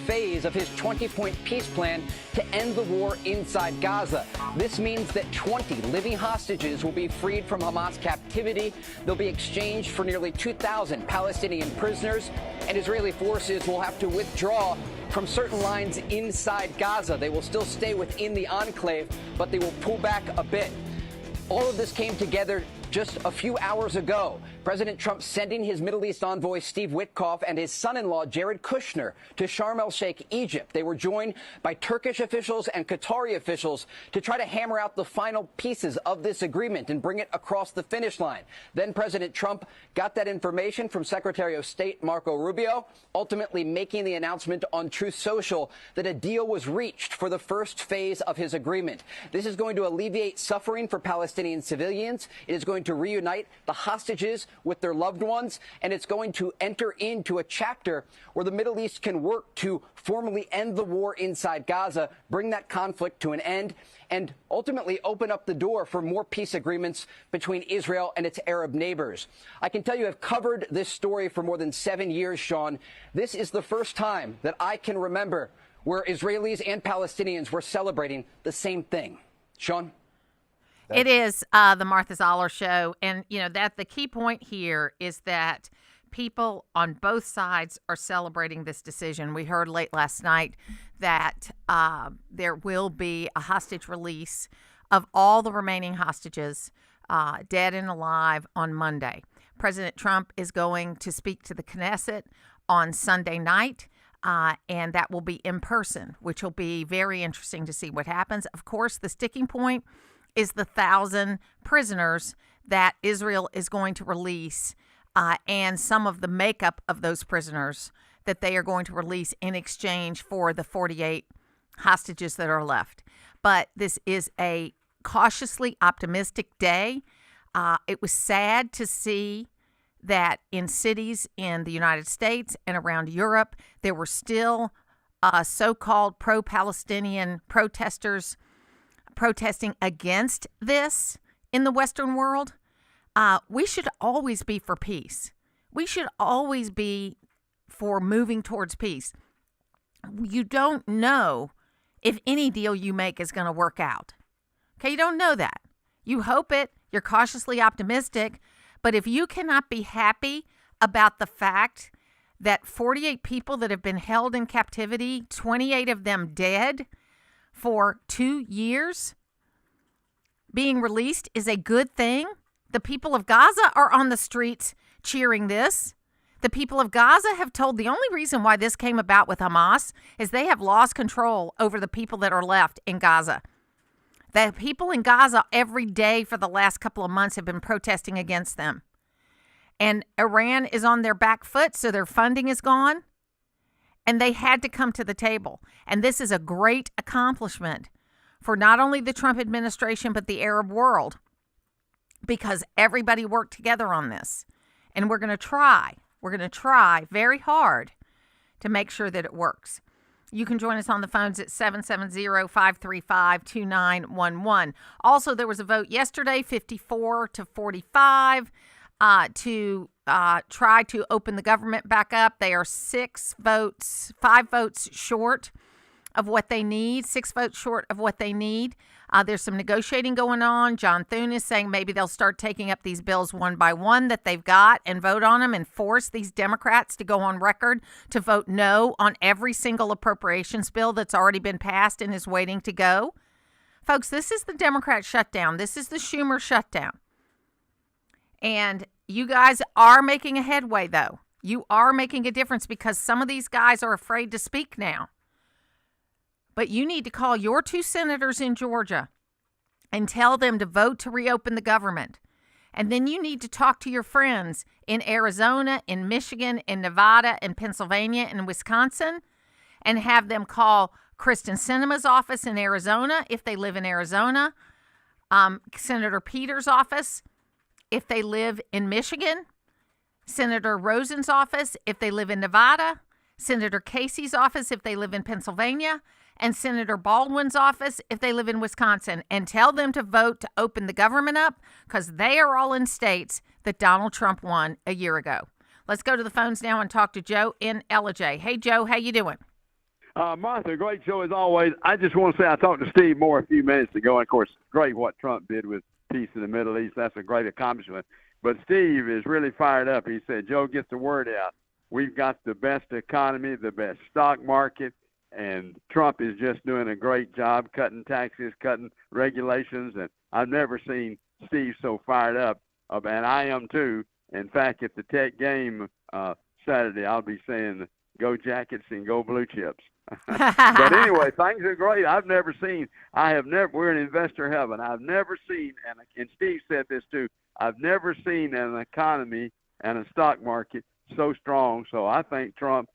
phase of his 20-point peace plan to end the war inside Gaza. This means that 20 living hostages will be freed from Hamas captivity. They'll be exchanged for nearly 2,000 Palestinian prisoners, and Israeli forces will have to withdraw from certain lines inside Gaza. They will still stay within the enclave, but they will pull back a bit. All of this came together just a few hours ago. President Trump sending his Middle East envoy Steve Witkoff and his son-in-law Jared Kushner to Sharm el-Sheikh, Egypt. They were joined by Turkish officials and Qatari officials to try to hammer out the final pieces of this agreement and bring it across the finish line. Then President Trump got that information from Secretary of State Marco Rubio, ultimately making the announcement on Truth Social that a deal was reached for the first phase of his agreement. This is going to alleviate suffering for Palestinian civilians. It is going to reunite the hostages with their loved ones, and it's going to enter into a chapter where the Middle East can work to formally end the war inside Gaza, bring that conflict to an end, and ultimately open up the door for more peace agreements between Israel and its Arab neighbors. I can tell you I've covered this story for more than 7 years, Sean. This is the first time that I can remember where Israelis and Palestinians were celebrating the same thing. Sean? It is the Martha Zoller Show. And, you know, that the key point here is that people on both sides are celebrating this decision. We heard late last night that there will be a hostage release of all the remaining hostages, dead and alive, on Monday. President Trump is going to speak to the Knesset on Sunday night. And that will be in person, which will be very interesting to see what happens. Of course, the sticking point is the 1,000 prisoners that Israel is going to release, and some of the makeup of those prisoners that they are going to release in exchange for the 48 hostages that are left. But this is a cautiously optimistic day. It was sad to see that in cities in the United States and around Europe, there were still so-called pro-Palestinian protesters protesting against this in the Western world. We should always be for peace. We should always be for moving towards peace. You don't know if any deal you make is going to work out. Okay, you don't know that. You hope it. You're cautiously optimistic. But if you cannot be happy about the fact that 48 people that have been held in captivity, 28 of them dead, for 2 years, being released is a good thing. The people of Gaza are on the streets cheering this. The people of Gaza have told the only reason why this came about with Hamas is they have lost control over the people that are left in Gaza. The people in Gaza every day for the last couple of months have been protesting against them. And Iran is on their back foot, so their funding is gone. And they had to come to the table. And this is a great accomplishment for not only the Trump administration, but the Arab world, because everybody worked together on this. And we're going to try very hard to make sure that it works. You can join us on the phones at 770-535-2911. Also, there was a vote yesterday, 54-45, to try to open the government back up. They are 5 votes short of what they need, 6 votes short of what they need. There's some negotiating going on. John Thune is saying maybe they'll start taking up these bills one by one that they've got and vote on them and force these Democrats to go on record to vote no on every single appropriations bill that's already been passed and is waiting to go. Folks, this is the Democrat shutdown. This is the Schumer shutdown. And you guys are making a headway, though. You are making a difference because some of these guys are afraid to speak now. But you need to call your 2 senators in Georgia and tell them to vote to reopen the government. And then you need to talk to your friends in Arizona, in Michigan, in Nevada, in Pennsylvania, and Wisconsin, and have them call Kristen Sinema's office in Arizona if they live in Arizona, Senator Peters' office if they live in Michigan, Senator Rosen's office if they live in Nevada, Senator Casey's office if they live in Pennsylvania, and Senator Baldwin's office if they live in Wisconsin, and tell them to vote to open the government up because they are all in states that Donald Trump won a year ago. Let's go to the phones now and talk to Joe in Ellijay. Hey, Joe, how you doing? Martha, great show as always. I just want to say I talked to Steve Moore a few minutes ago, and of course, great what Trump did with peace in the Middle East. That's a great accomplishment. But Steve is really fired up. He said, Joe, get the word out. We've got the best economy, the best stock market, and Trump is just doing a great job cutting taxes, cutting regulations, and I've never seen Steve so fired up, and I am too. In fact, at the Tech game Saturday, I'll be saying go Jackets and go Blue Chips. But anyway, things are great. We're in investor heaven. I've never seen, and Steve said this too, I've never seen an economy and a stock market so strong. So I think Trump's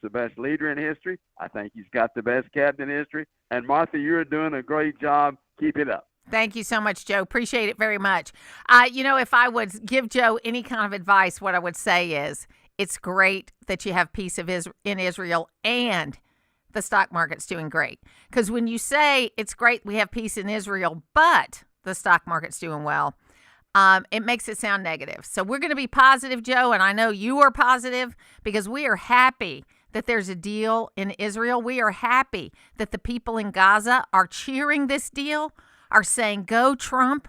the best leader in history. I think he's got the best cabinet in history. And Martha, you're doing a great job. Keep it up. Thank you so much, Joe. Appreciate it very much. If I would give Joe any kind of advice, what I would say is it's great that you have peace in Israel and the stock market's doing great. Because when you say it's great we have peace in Israel, but the stock market's doing well, it makes it sound negative. So we're going to be positive, Joe, and I know you are positive because we are happy that there's a deal in Israel. We are happy that the people in Gaza are cheering this deal, are saying, go Trump,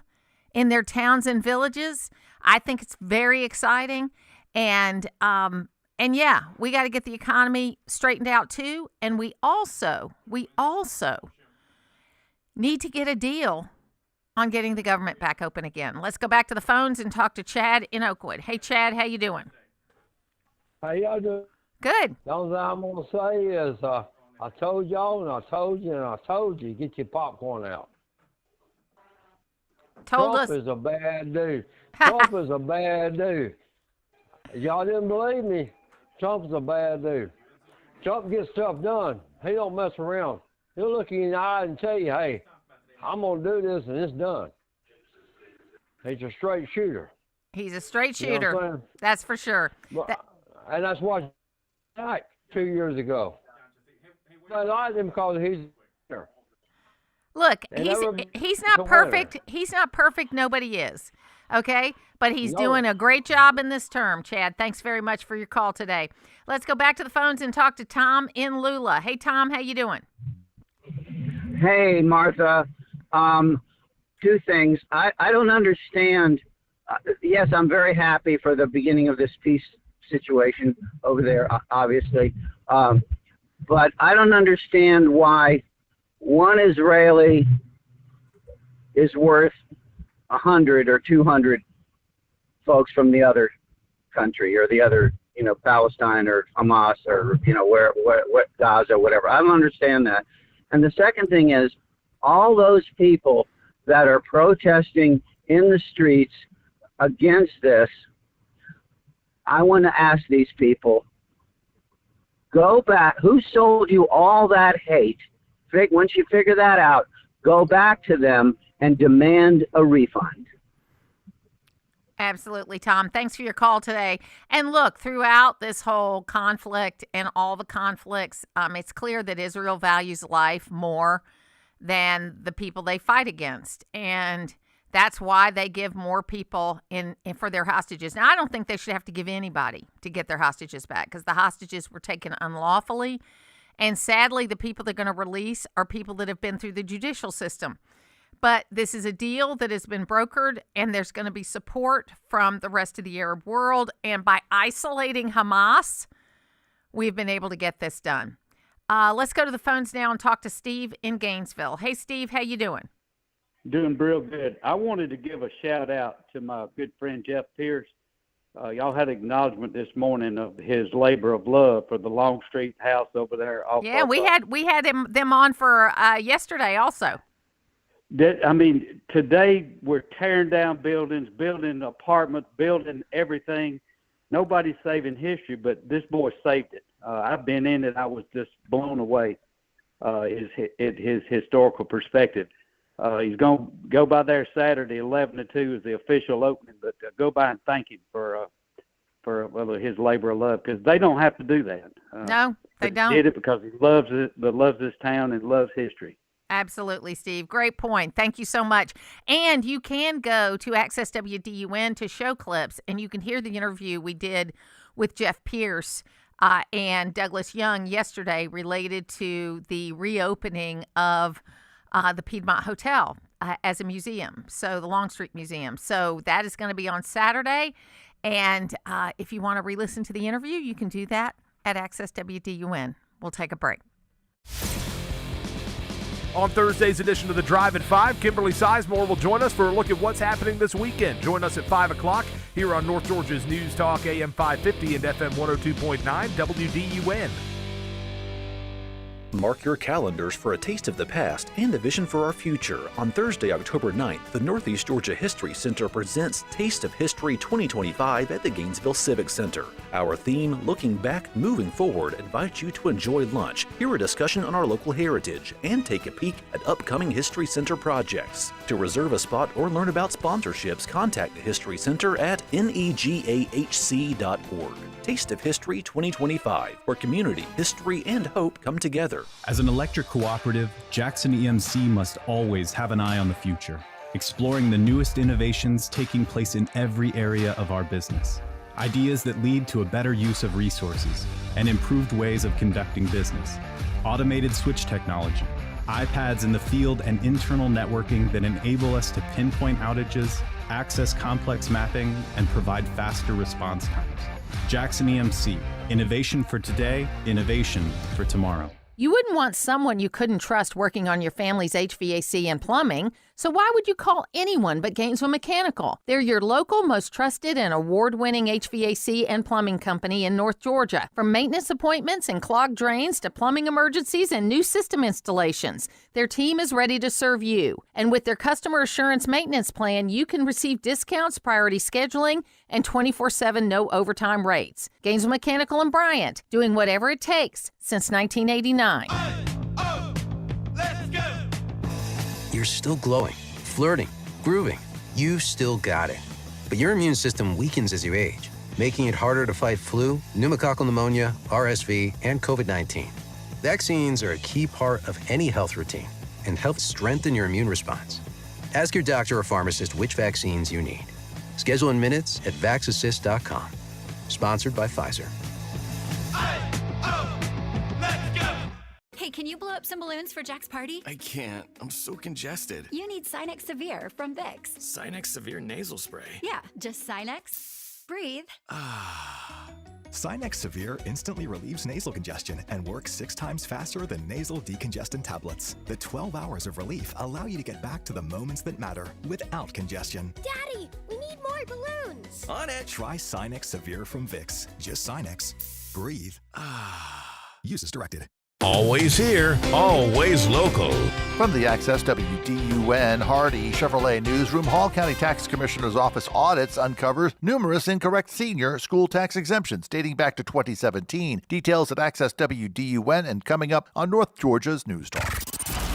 in their towns and villages. I think it's very exciting. And yeah, we got to get the economy straightened out too. And we also need to get a deal on getting the government back open again. Let's go back to the phones and talk to Chad in Oakwood. Hey, Chad, how you doing? How y'all doing? Good. The only thing I'm going to say is I told y'all and I told you and I told you, get your popcorn out. Trump is a bad dude. Trump is a bad dude. Y'all didn't believe me. Trump's a bad dude. Trump gets stuff done. He don't mess around. He'll look you in the eye and tell you, hey, I'm going to do this and it's done. He's a straight shooter. He's a straight shooter. You know what I'm saying? That's for sure. And that's what I 2 years ago. I liked him because he's a Look, he's not perfect. He's not perfect. Nobody is. Okay? But he's doing a great job in this term, Chad. Thanks very much for your call today. Let's go back to the phones and talk to Tom in Lula. Hey, Tom, how you doing? Hey, Martha. Two things. I don't understand. Yes, I'm very happy for the beginning of this peace situation over there, obviously. But I don't understand why one Israeli is worth 100 or 200 folks from the other country or the other, Palestine or Hamas or, where Gaza, whatever. I don't understand that. And the second thing is all those people that are protesting in the streets against this, I want to ask these people, go back. Who sold you all that hate? Once you figure that out, go back to them and demand a refund. Absolutely, Tom. Thanks for your call today. And look, throughout this whole conflict and all the conflicts, it's clear that Israel values life more than the people they fight against. And that's why they give more people in for their hostages. Now, I don't think they should have to give anybody to get their hostages back because the hostages were taken unlawfully. And sadly, the people they're going to release are people that have been through the judicial system. But this is a deal that has been brokered, and there's going to be support from the rest of the Arab world. And by isolating Hamas, we've been able to get this done. Let's go to the phones now and talk to Steve in Gainesville. Hey, Steve, how you doing? Doing real good. I wanted to give a shout out to my good friend Jeff Pierce. Y'all had acknowledgement this morning of his labor of love for the Longstreet house over there. Yeah, we had them on for yesterday also. Today we're tearing down buildings, building apartments, building everything. Nobody's saving history, but this boy saved it. I've been in it. I was just blown away his historical perspective. He's going to go by there Saturday, 11 to 2 is the official opening, but go by and thank him for his labor of love because they don't have to do that. No, they don't. He did it because he loves it, but loves this town and loves history. Absolutely, Steve. Great point. Thank you so much. And you can go to Access WDUN to show clips, and you can hear the interview we did with Jeff Pierce and Douglas Young yesterday related to the reopening of the Piedmont Hotel as a museum, so the Longstreet Museum. So that is going to be on Saturday. And if you want to re-listen to the interview, you can do that at Access WDUN. We'll take a break. On Thursday's edition of The Drive at 5, Kimberly Sizemore will join us for a look at what's happening this weekend. Join us at 5 o'clock here on North Georgia's News Talk AM 550 and FM 102.9 WDUN. Mark your calendars for a taste of the past and a vision for our future. On Thursday, October 9th, the Northeast Georgia History Center presents Taste of History 2025 at the Gainesville Civic Center. Our theme, Looking Back, Moving Forward, invites you to enjoy lunch, hear a discussion on our local heritage, and take a peek at upcoming History Center projects. To reserve a spot or learn about sponsorships, contact the History Center at negahc.org. Taste of History 2025, where community, history, and hope come together. As an electric cooperative, Jackson EMC must always have an eye on the future, exploring the newest innovations taking place in every area of our business. Ideas that lead to a better use of resources and improved ways of conducting business. Automated switch technology, iPads in the field, and internal networking that enable us to pinpoint outages, access complex mapping, and provide faster response times. Jackson EMC, innovation for today, innovation for tomorrow. You wouldn't want someone you couldn't trust working on your family's HVAC and plumbing, so why would you call anyone but Gainesville Mechanical? They're your local, most trusted and award-winning HVAC and plumbing company in North Georgia. From maintenance appointments and clogged drains to plumbing emergencies and new system installations, their team is ready to serve you. And with their customer assurance maintenance plan, you can receive discounts, priority scheduling, and 24/7 no overtime rates. Gainesville Mechanical and Bryant, doing whatever it takes since 1989. Let's go! You're still glowing, flirting, grooving. You've still got it. But your immune system weakens as you age, making it harder to fight flu, pneumococcal pneumonia, RSV, and COVID-19. Vaccines are a key part of any health routine and help strengthen your immune response. Ask your doctor or pharmacist which vaccines you need. Schedule in minutes at vaxassist.com. Sponsored by Pfizer. Hey, can you blow up some balloons for Jack's party? I can't. I'm so congested. You need Sinex Severe from Vicks. Sinex Severe nasal spray. Yeah, just Sinex. Breathe. Sinex Severe instantly relieves nasal congestion and works 6 times faster than nasal decongestant tablets. The 12 hours of relief allow you to get back to the moments that matter without congestion. Daddy, we need more balloons. On it. Try Sinex Severe from Vicks. Just Sinex. Breathe. Use as directed. Always here, always local. From the Access WDUN Hardy Chevrolet Newsroom, Hall County Tax Commissioner's Office audits uncovers numerous incorrect senior school tax exemptions dating back to 2017. Details at Access WDUN and coming up on North Georgia's News Talk.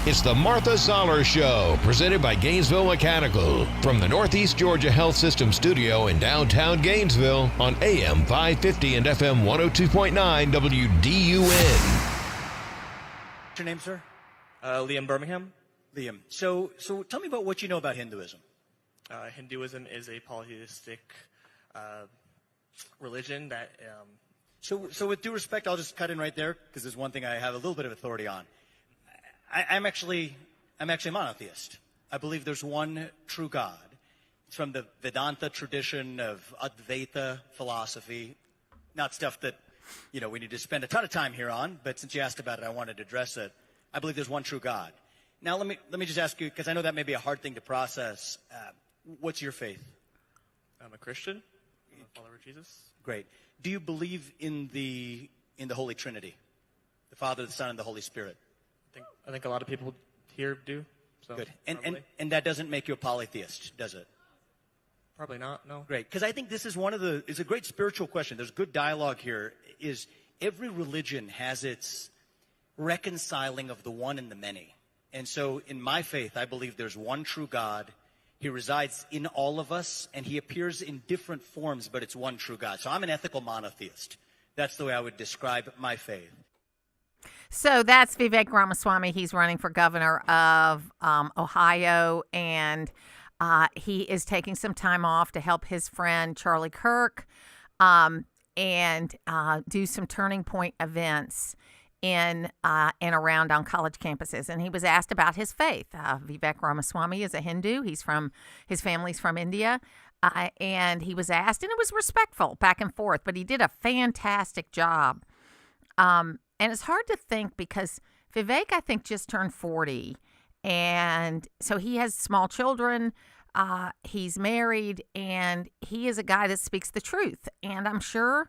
It's the Martha Zoller Show, presented by Gainesville Mechanical. From the Northeast Georgia Health System studio in downtown Gainesville on AM 550 and FM 102.9 WDUN. What's your name, sir? Liam Birmingham. Liam. So tell me about what you know about Hinduism. Hinduism is a polytheistic religion that. So with due respect, I'll just cut in right there because there's one thing I have a little bit of authority on. I'm actually a monotheist. I believe there's one true God. It's from the Vedanta tradition of Advaita philosophy, not stuff that we need to spend a ton of time here on, but since you asked about it, I wanted to address it. I believe there's one true God. Now, let me just ask you, because I know that may be a hard thing to process. What's your faith? I'm a Christian. I'm a follower of Jesus. Great. Do you believe in the Holy Trinity, the Father, the Son, and the Holy Spirit? I think a lot of people here do. So good. And that doesn't make you a polytheist, does it? Probably not, no. Great, because I think this is it's a great spiritual question. There's good dialogue here. Is every religion has its reconciling of the one and the many. And so in my faith, I believe there's one true God. He resides in all of us, and he appears in different forms, but it's one true God. So I'm an ethical monotheist. That's the way I would describe my faith. So that's Vivek Ramaswamy. He's running for governor of Ohio, and he is taking some time off to help his friend Charlie Kirk. and do some turning point events in and around on college campuses. And he was asked about his faith. Vivek Ramaswamy is a Hindu. His family's from India. And he was asked, and it was respectful back and forth, but he did a fantastic job. And it's hard to think because Vivek, I think, just turned 40. And so he has small children. He's married, and he is a guy that speaks the truth. And I'm sure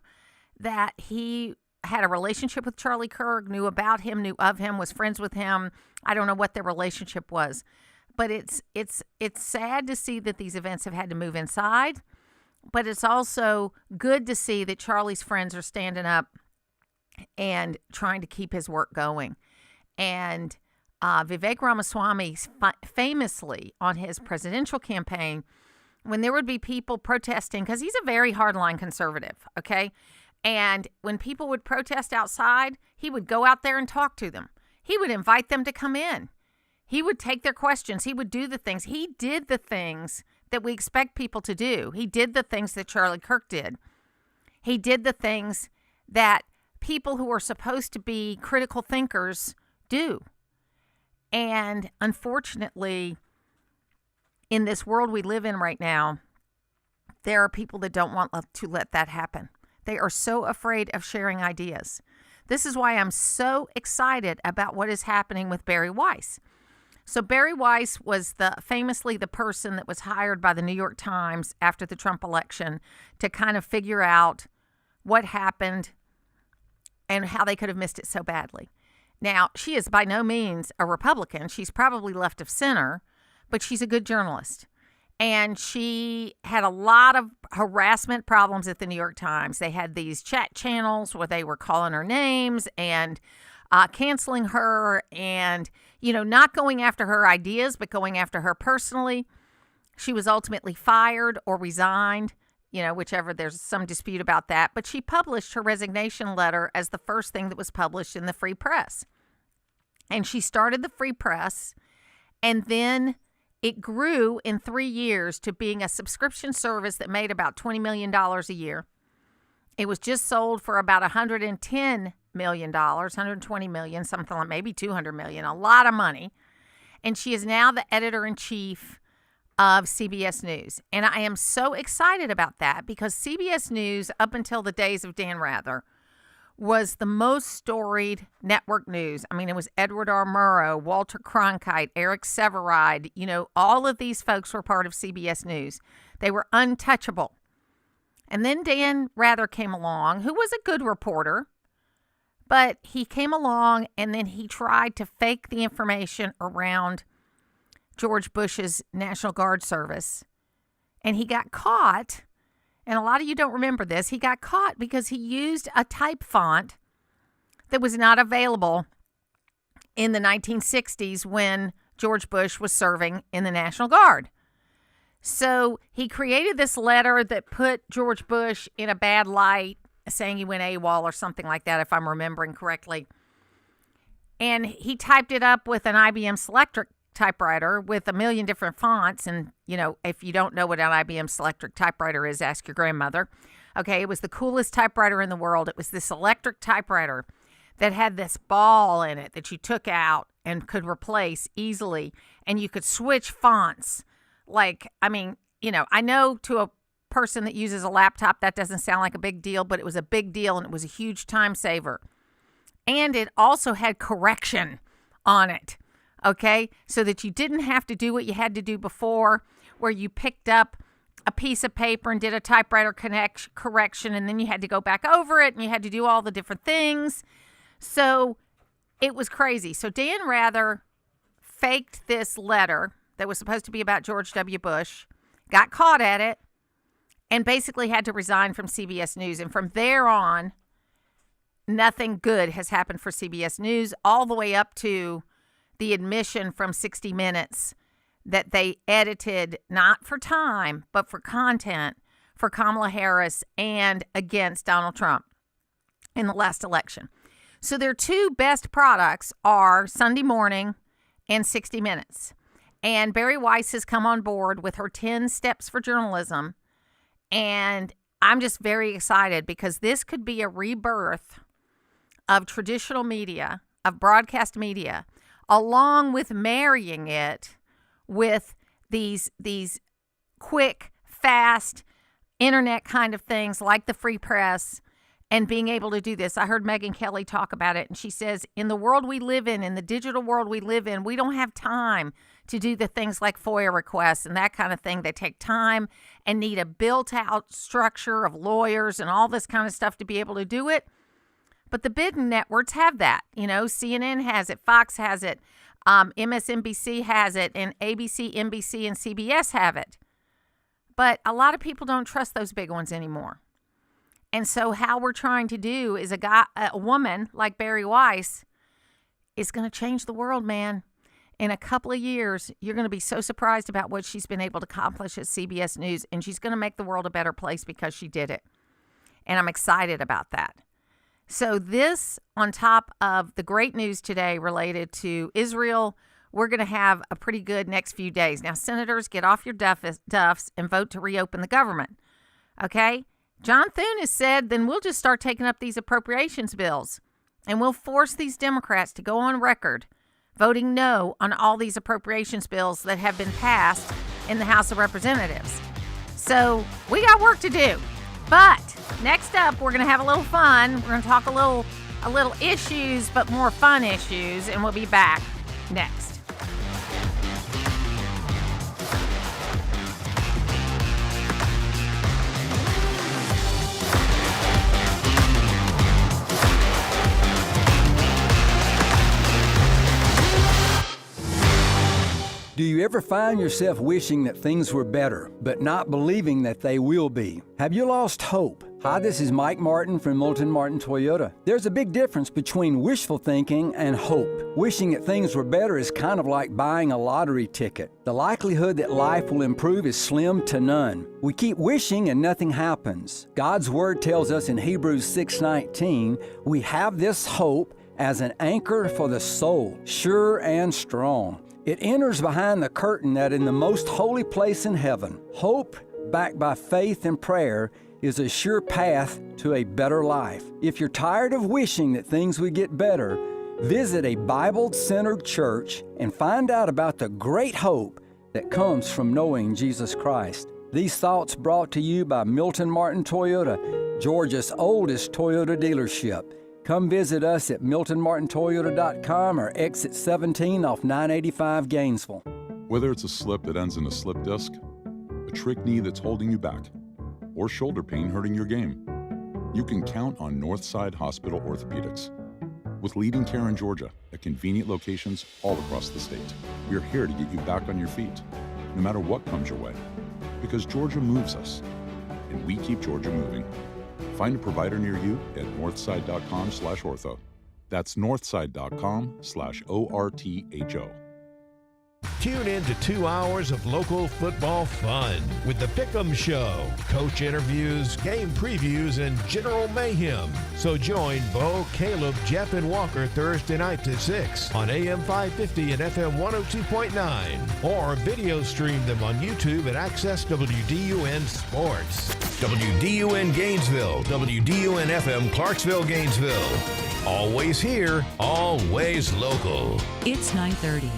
that he had a relationship with Charlie Kirk, knew about him, knew of him, was friends with him. I don't know what their relationship was. But it's sad to see that these events have had to move inside. But it's also good to see that Charlie's friends are standing up and trying to keep his work going. And Vivek Ramaswamy famously on his presidential campaign, when there would be people protesting, because he's a very hardline conservative, okay? And when people would protest outside, he would go out there and talk to them. He would invite them to come in. He would take their questions. He would do the things. He did the things that we expect people to do. He did the things that Charlie Kirk did. He did the things that people who are supposed to be critical thinkers do. And unfortunately, in this world we live in right now, there are people that don't want to let that happen. They are so afraid of sharing ideas. This is why I'm so excited about what is happening with Barry Weiss. So Barry Weiss was famously the person that was hired by the New York Times after the Trump election to kind of figure out what happened and how they could have missed it so badly. Now, she is by no means a Republican. She's probably left of center, but she's a good journalist. And she had a lot of harassment problems at the New York Times. They had these chat channels where they were calling her names and canceling her and, not going after her ideas, but going after her personally. She was ultimately fired or resigned, whichever. There's some dispute about that. But she published her resignation letter as the first thing that was published in the Free Press. And she started the Free Press, and then it grew in 3 years to being a subscription service that made about $20 million a year. It was just sold for about $110 million, $120 million, something like maybe $200 million, a lot of money. And she is now the editor-in-chief of CBS News. And I am so excited about that because CBS News, up until the days of Dan Rather, was the most storied network news. I mean, it was Edward R. Murrow, Walter Cronkite, Eric Sevareid. All of these folks were part of CBS News. They were untouchable. And then Dan Rather came along, who was a good reporter, but he came along and then he tried to fake the information around George Bush's National Guard service. And he got caught. And a lot of you don't remember this. He got caught because he used a type font that was not available in the 1960s when George Bush was serving in the National Guard. So he created this letter that put George Bush in a bad light, saying he went AWOL or something like that, if I'm remembering correctly. And he typed it up with an IBM Selectric typewriter with a million different fonts. And, if you don't know what an IBM Selectric typewriter is, ask your grandmother. Okay, it was the coolest typewriter in the world. It was this electric typewriter that had this ball in it that you took out and could replace easily. And you could switch fonts. I know to a person that uses a laptop, that doesn't sound like a big deal, but it was a big deal and it was a huge time saver. And it also had correction on it. Okay, so that you didn't have to do what you had to do before, where you picked up a piece of paper and did a typewriter correction, and then you had to go back over it, and you had to do all the different things. So it was crazy. So Dan Rather faked this letter that was supposed to be about George W. Bush, got caught at it, and basically had to resign from CBS News. And from there on, nothing good has happened for CBS News, all the way up to the admission from 60 Minutes that they edited not for time, but for content for Kamala Harris and against Donald Trump in the last election. So their two best products are Sunday Morning and 60 Minutes. And Barry Weiss has come on board with her 10 Steps for Journalism. And I'm just very excited because this could be a rebirth of traditional media, of broadcast media, along with marrying it with these quick, fast, internet kind of things like the free press and being able to do this. I heard Megyn Kelly talk about it, and she says, in the world we live in the digital world we live in, we don't have time to do the things like FOIA requests and that kind of thing. They take time and need a built-out structure of lawyers and all this kind of stuff to be able to do it. But the big networks have that. You know, CNN has it, Fox has it, MSNBC has it, and ABC, NBC, and CBS have it. But a lot of people don't trust those big ones anymore. And so how we're trying to do is a woman like Barry Weiss is going to change the world, man. In a couple of years, you're going to be so surprised about what she's been able to accomplish at CBS News, and she's going to make the world a better place because she did it. And I'm excited about that. So this, on top of the great news today related to Israel, we're going to have a pretty good next few days. Now, senators, get off your duffs and vote to reopen the government. Okay? John Thune has said, then we'll just start taking up these appropriations bills, and we'll force these Democrats to go on record voting no on all these appropriations bills that have been passed in the House of Representatives. So we got work to do. But next up, we're going to have a little fun. We're going to talk a little issues, but more fun issues, and we'll be back next. Do you ever find yourself wishing that things were better, but not believing that they will be? Have you lost hope? Hi, this is Mike Martin from Milton Martin Toyota. There's a big difference between wishful thinking and hope. Wishing that things were better is kind of like buying a lottery ticket. The likelihood that life will improve is slim to none. We keep wishing and nothing happens. God's Word tells us in Hebrews 6:19, we have this hope as an anchor for the soul, sure and strong. It enters behind the curtain that in the most holy place in heaven, hope backed by faith and prayer is a sure path to a better life. If you're tired of wishing that things would get better, visit a Bible-centered church and find out about the great hope that comes from knowing Jesus Christ. These thoughts brought to you by Milton Martin Toyota, Georgia's oldest Toyota dealership. Come visit us at MiltonMartinToyota.com or exit 17 off 985 Gainesville. Whether it's a slip that ends in a slip disc, a trick knee that's holding you back, or shoulder pain hurting your game, you can count on Northside Hospital Orthopedics. With leading care in Georgia at convenient locations all across the state, we're here to get you back on your feet, no matter what comes your way. Because Georgia moves us, and we keep Georgia moving. Find a provider near you at northside.com/ortho. That's northside.com/ORTHO. Tune in to 2 hours of local football fun with the Pick'em Show, coach interviews, game previews, and general mayhem. So join Bo, Caleb, Jeff, and Walker Thursday nights at 6 on AM 550 and FM 102.9, or video stream them on YouTube at Access WDUN Sports. WDUN Gainesville, WDUN FM Clarksville, Gainesville. Always here, always local. It's 9:30.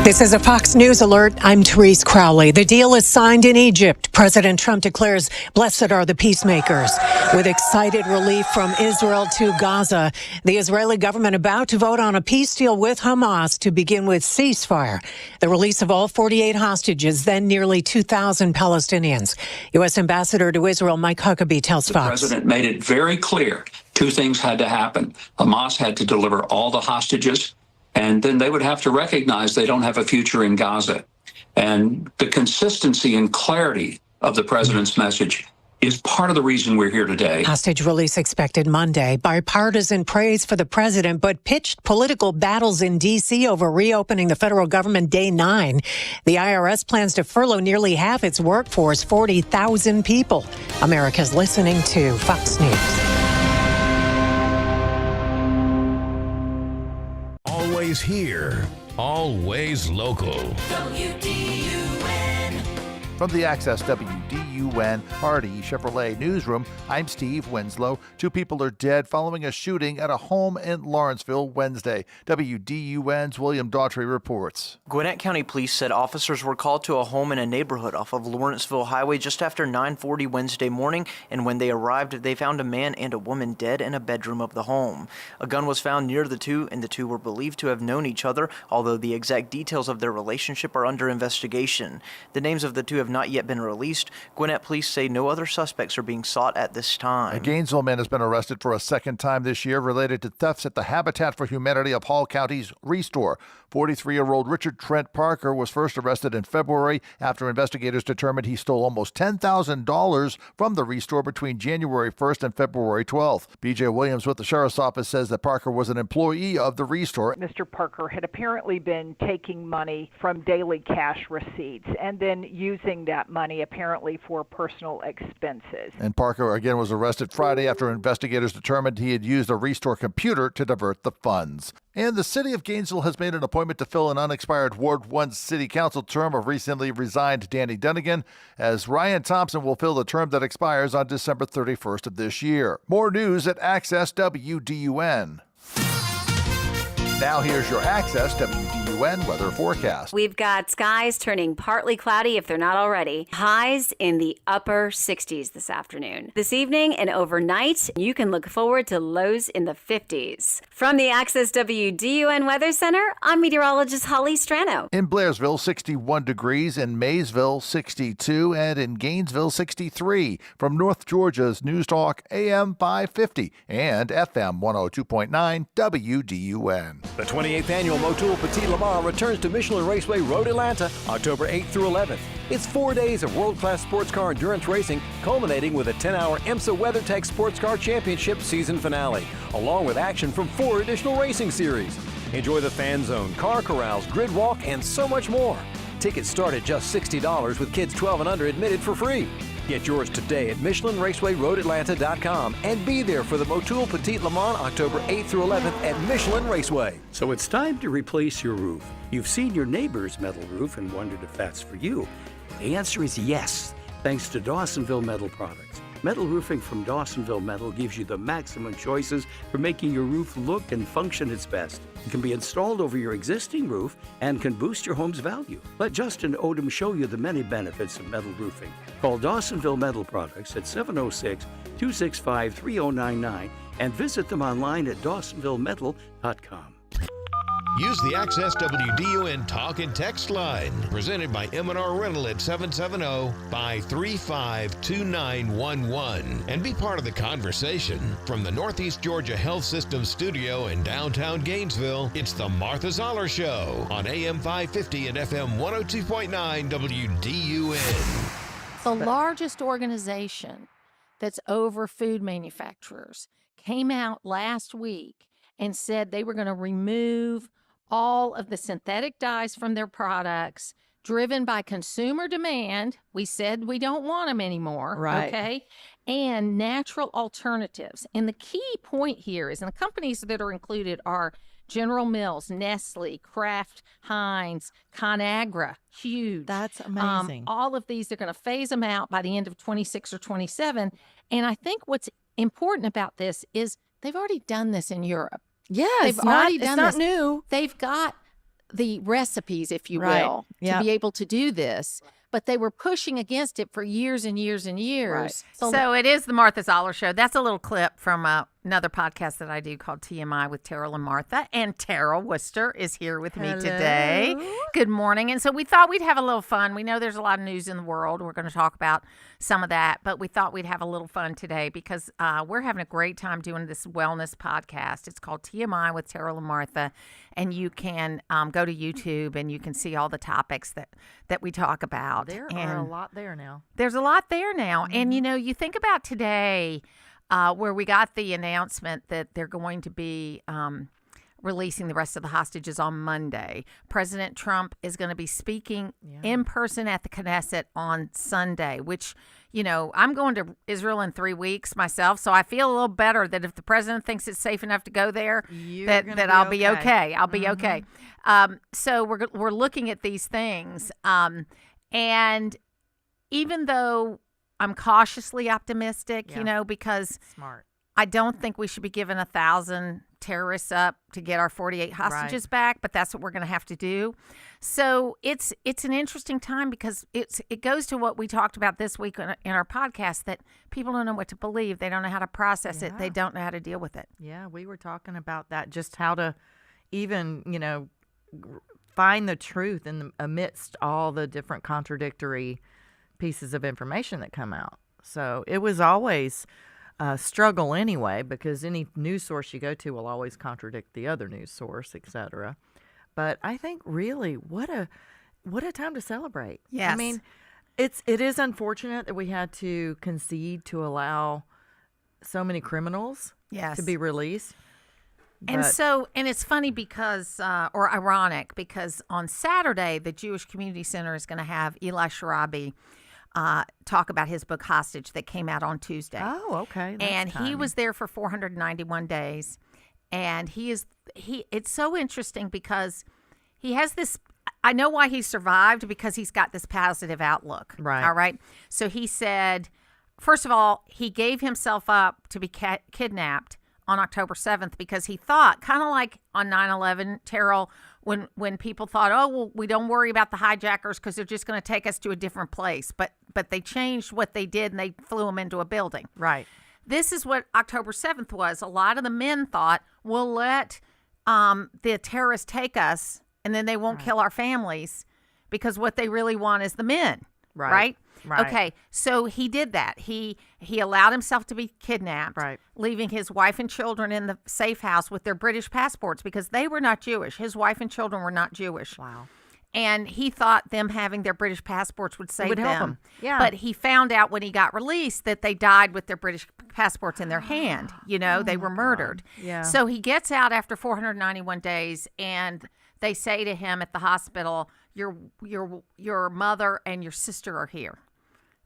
This is a Fox News alert. I'm Therese Crowley. The deal is signed in Egypt. President Trump declares, "Blessed are the peacemakers." With excited relief from Israel to Gaza, the Israeli government about to vote on a peace deal with Hamas to begin with ceasefire, the release of all 48 hostages, then nearly 2,000 Palestinians. U.S. Ambassador to Israel Mike Huckabee tells Fox. The president made it very clear two things had to happen. Hamas had to deliver all the hostages, and then they would have to recognize they don't have a future in Gaza. And the consistency and clarity of the president's message is part of the reason we're here today. Hostage release expected Monday. Bipartisan praise for the president, but pitched political battles in D.C. over reopening the federal government day 9. The IRS plans to furlough nearly half its workforce, 40,000 people. America's listening to Fox News. Always here, always local. WDUN. From the Access WDUN Hardy Chevrolet Newsroom, I'm Steve Winslow. 2 people are dead following a shooting at a home in Lawrenceville Wednesday. WDUN's William Daughtry reports. Gwinnett County Police said officers were called to a home in a neighborhood off of Lawrenceville Highway just after 9:40 Wednesday morning, and when they arrived, they found a man and a woman dead in a bedroom of the home. A gun was found near the two, and the two were believed to have known each other, although the exact details of their relationship are under investigation. The names of the two have not yet been released. Gwinnett police say no other suspects are being sought at this time. A Gainesville man has been arrested for a second time this year related to thefts at the Habitat for Humanity of Hall County's Restore. 43-year-old Richard Trent Parker was first arrested in February after investigators determined he stole almost $10,000 from the Restore between January 1st and February 12th. B.J. Williams with the Sheriff's Office says that Parker was an employee of the Restore. Mr. Parker had apparently been taking money from daily cash receipts and then using that money apparently for personal expenses. And Parker again was arrested Friday after investigators determined he had used a Restore computer to divert the funds. And the city of Gainesville has made an appointment to fill an unexpired Ward 1 city council term of recently resigned Danny Dunnigan, as Ryan Thompson will fill the term that expires on December 31st of this year. More news at Access WDUN. Now here's your Access WDUN weather forecast. We've got skies turning partly cloudy if they're not already. Highs in the upper 60s this afternoon. This evening and overnight, you can look forward to lows in the 50s. From the Access WDUN Weather Center, I'm meteorologist Holly Strano. In Blairsville, 61 degrees. In Maysville, 62. And in Gainesville, 63. From North Georgia's News Talk AM 550 and FM 102.9 WDUN. The 28th annual Motul Petit Le Mans returns to Michelin Raceway Road Atlanta, October 8th through 11th. It's 4 days of world-class sports car endurance racing, culminating with a 10-hour IMSA WeatherTech Sports Car Championship season finale, along with action from 4 additional racing series. Enjoy the fan zone, car corrals, grid walk, and so much more. Tickets start at just $60 with kids 12 and under admitted for free. Get yours today at MichelinRacewayRoadAtlanta.com and be there for the Motul Petit Le Mans October 8th through 11th at Michelin Raceway. So it's time to replace your roof. You've seen your neighbor's metal roof and wondered if that's for you. The answer is yes, thanks to Dawsonville Metal Products. Metal roofing from Dawsonville Metal gives you the maximum choices for making your roof look and function its best. It can be installed over your existing roof and can boost your home's value. Let Justin Odom show you the many benefits of metal roofing. Call Dawsonville Metal Products at 706-265-3099 and visit them online at dawsonvillemetal.com. Use the Access WDUN Talk and Text line, presented by M&R Rental at 770-535-2911, and be part of the conversation. From the Northeast Georgia Health System studio in downtown Gainesville, it's the Martha Zoller Show on AM 550 and FM 102.9 WDUN. The largest organization that's over food manufacturers came out last week and said they were going to remove all of the synthetic dyes from their products driven by consumer demand. We said we don't want them anymore. Right. Okay. And natural alternatives. And the key point here is, and the companies that are included are General Mills, Nestle, Kraft, Heinz, ConAgra, huge. That's amazing. All of these, they're going to phase them out by the end of 26 or 27. And I think what's important about this is they've already done this in Europe. Yes, They've already done it's this. not new. They've got the recipes, if you Right. will, to be able to do this. But they were pushing against it for years and years and years. Right. So it is the Martha Zoller Show. That's a little clip from another podcast that I do called TMI with Teryl and Martha. And Teryl Worster is here with me today. Good morning. And so we thought we'd have a little fun. We know there's a lot of news in the world. We're going to talk about some of that. But we thought we'd have a little fun today because we're having a great time doing this wellness podcast. It's called TMI with Teryl and Martha. And you can go to YouTube and you can see all the topics that we talk about. There are a lot there now. There's a lot there now. And, you know, you think about today where we got the announcement that they're going to be releasing the rest of the hostages on Monday. President Trump is going to be speaking in person at the Knesset on Sunday, which, you know, I'm going to Israel in 3 weeks myself, so I feel a little better that if the president thinks it's safe enough to go there, that I'll be okay. I'll be okay. So we're looking at these things, and even though I'm cautiously optimistic, because smart. I don't think we should be giving 1,000 terrorists up to get our 48 hostages back, but that's what we're going to have to do. So it's an interesting time because it goes to what we talked about this week in our podcast, that people don't know what to believe. They don't know how to process it. They don't know how to deal with it. Yeah, we were talking about that, just how to even, find the truth amidst all the different contradictory pieces of information that come out. So it was always struggle anyway, because any news source you go to will always contradict the other news source, etc. But I think really what a time to celebrate. Yes. I mean, it is unfortunate that we had to concede to allow so many criminals to be released. And it's funny because, or ironic, because on Saturday, the Jewish Community Center is going to have Eli Sharabi talk about his book Hostage that came out on Tuesday. Oh, okay. That's he was there for 491 days. And it's so interesting because he has this, I know why he survived, because he's got this positive outlook. Right. All right. So he said, first of all, he gave himself up to be kidnapped on October 7th because he thought, kind of like on 9/11, Teryl, when people thought, oh, well, we don't worry about the hijackers because they're just going to take us to a different place. But they changed what they did and they flew them into a building. Right. This is what October 7th was. A lot of the men thought, we'll let the terrorists take us and then they won't kill our families because what they really want is the men. Right? Okay, so he did that. He allowed himself to be kidnapped, leaving his wife and children in the safe house with their British passports because they were not Jewish. His wife and children were not Jewish. Wow. And he thought them having their British passports would save them. Help him. Yeah. But he found out when he got released that they died with their British passports in their hand. They were murdered. Yeah. So he gets out after 491 days, and they say to him at the hospital, your mother and your sister are here.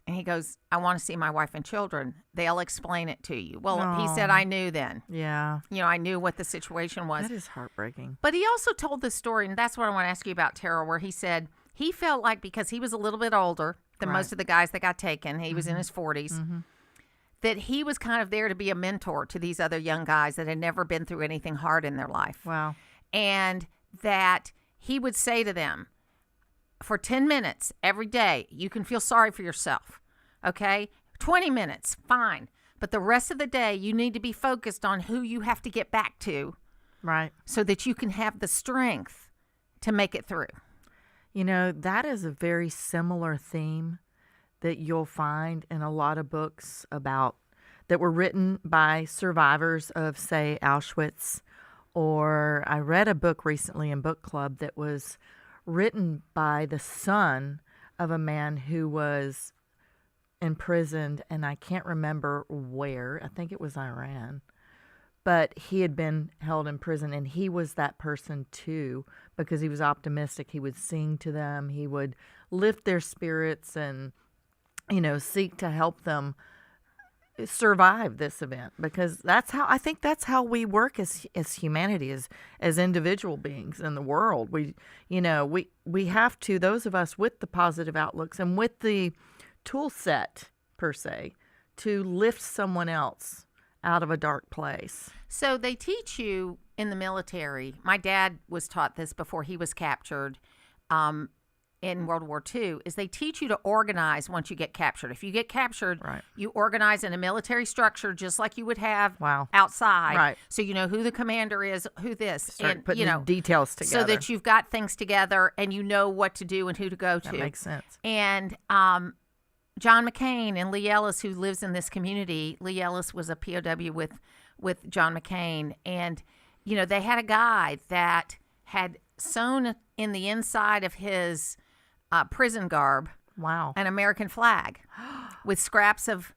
And he goes, I want to see my wife and children. They'll explain it to you. Well, he said, I knew then. Yeah. I knew what the situation was. That is heartbreaking. But he also told this story, and that's what I want to ask you about, Teryl, where he said he felt like because he was a little bit older than most of the guys that got taken, he was in his 40s, that he was kind of there to be a mentor to these other young guys that had never been through anything hard in their life. Wow. And that he would say to them, for 10 minutes every day, you can feel sorry for yourself, okay? 20 minutes, fine. But the rest of the day, you need to be focused on who you have to get back to. Right. So that you can have the strength to make it through. That is a very similar theme that you'll find in a lot of books that were written by survivors of, say, Auschwitz. Or I read a book recently in book club that was written by the son of a man who was imprisoned, and I can't remember where. I think it was Iran. But he had been held in prison, and he was that person too because he was optimistic. He would sing to them. He would lift their spirits and, seek to help them survive this event, because I think that's how we work as humanity, as individual beings in the world. We have to, those of us with the positive outlooks and with the tool set per se, to lift someone else out of a dark place. So they teach you in the military. My dad was taught this before he was captured. In World War II, is they teach you to organize once you get captured. If you get captured, you organize in a military structure just like you would have outside. Right. So you know who the commander is, who this. Start putting the details together. So that you've got things together and you know what to do and who to go to. That makes sense. And John McCain and Lee Ellis, who lives in this community, Lee Ellis was a POW with John McCain. And, they had a guy that had sewn in the inside of his prison garb, an American flag with scraps of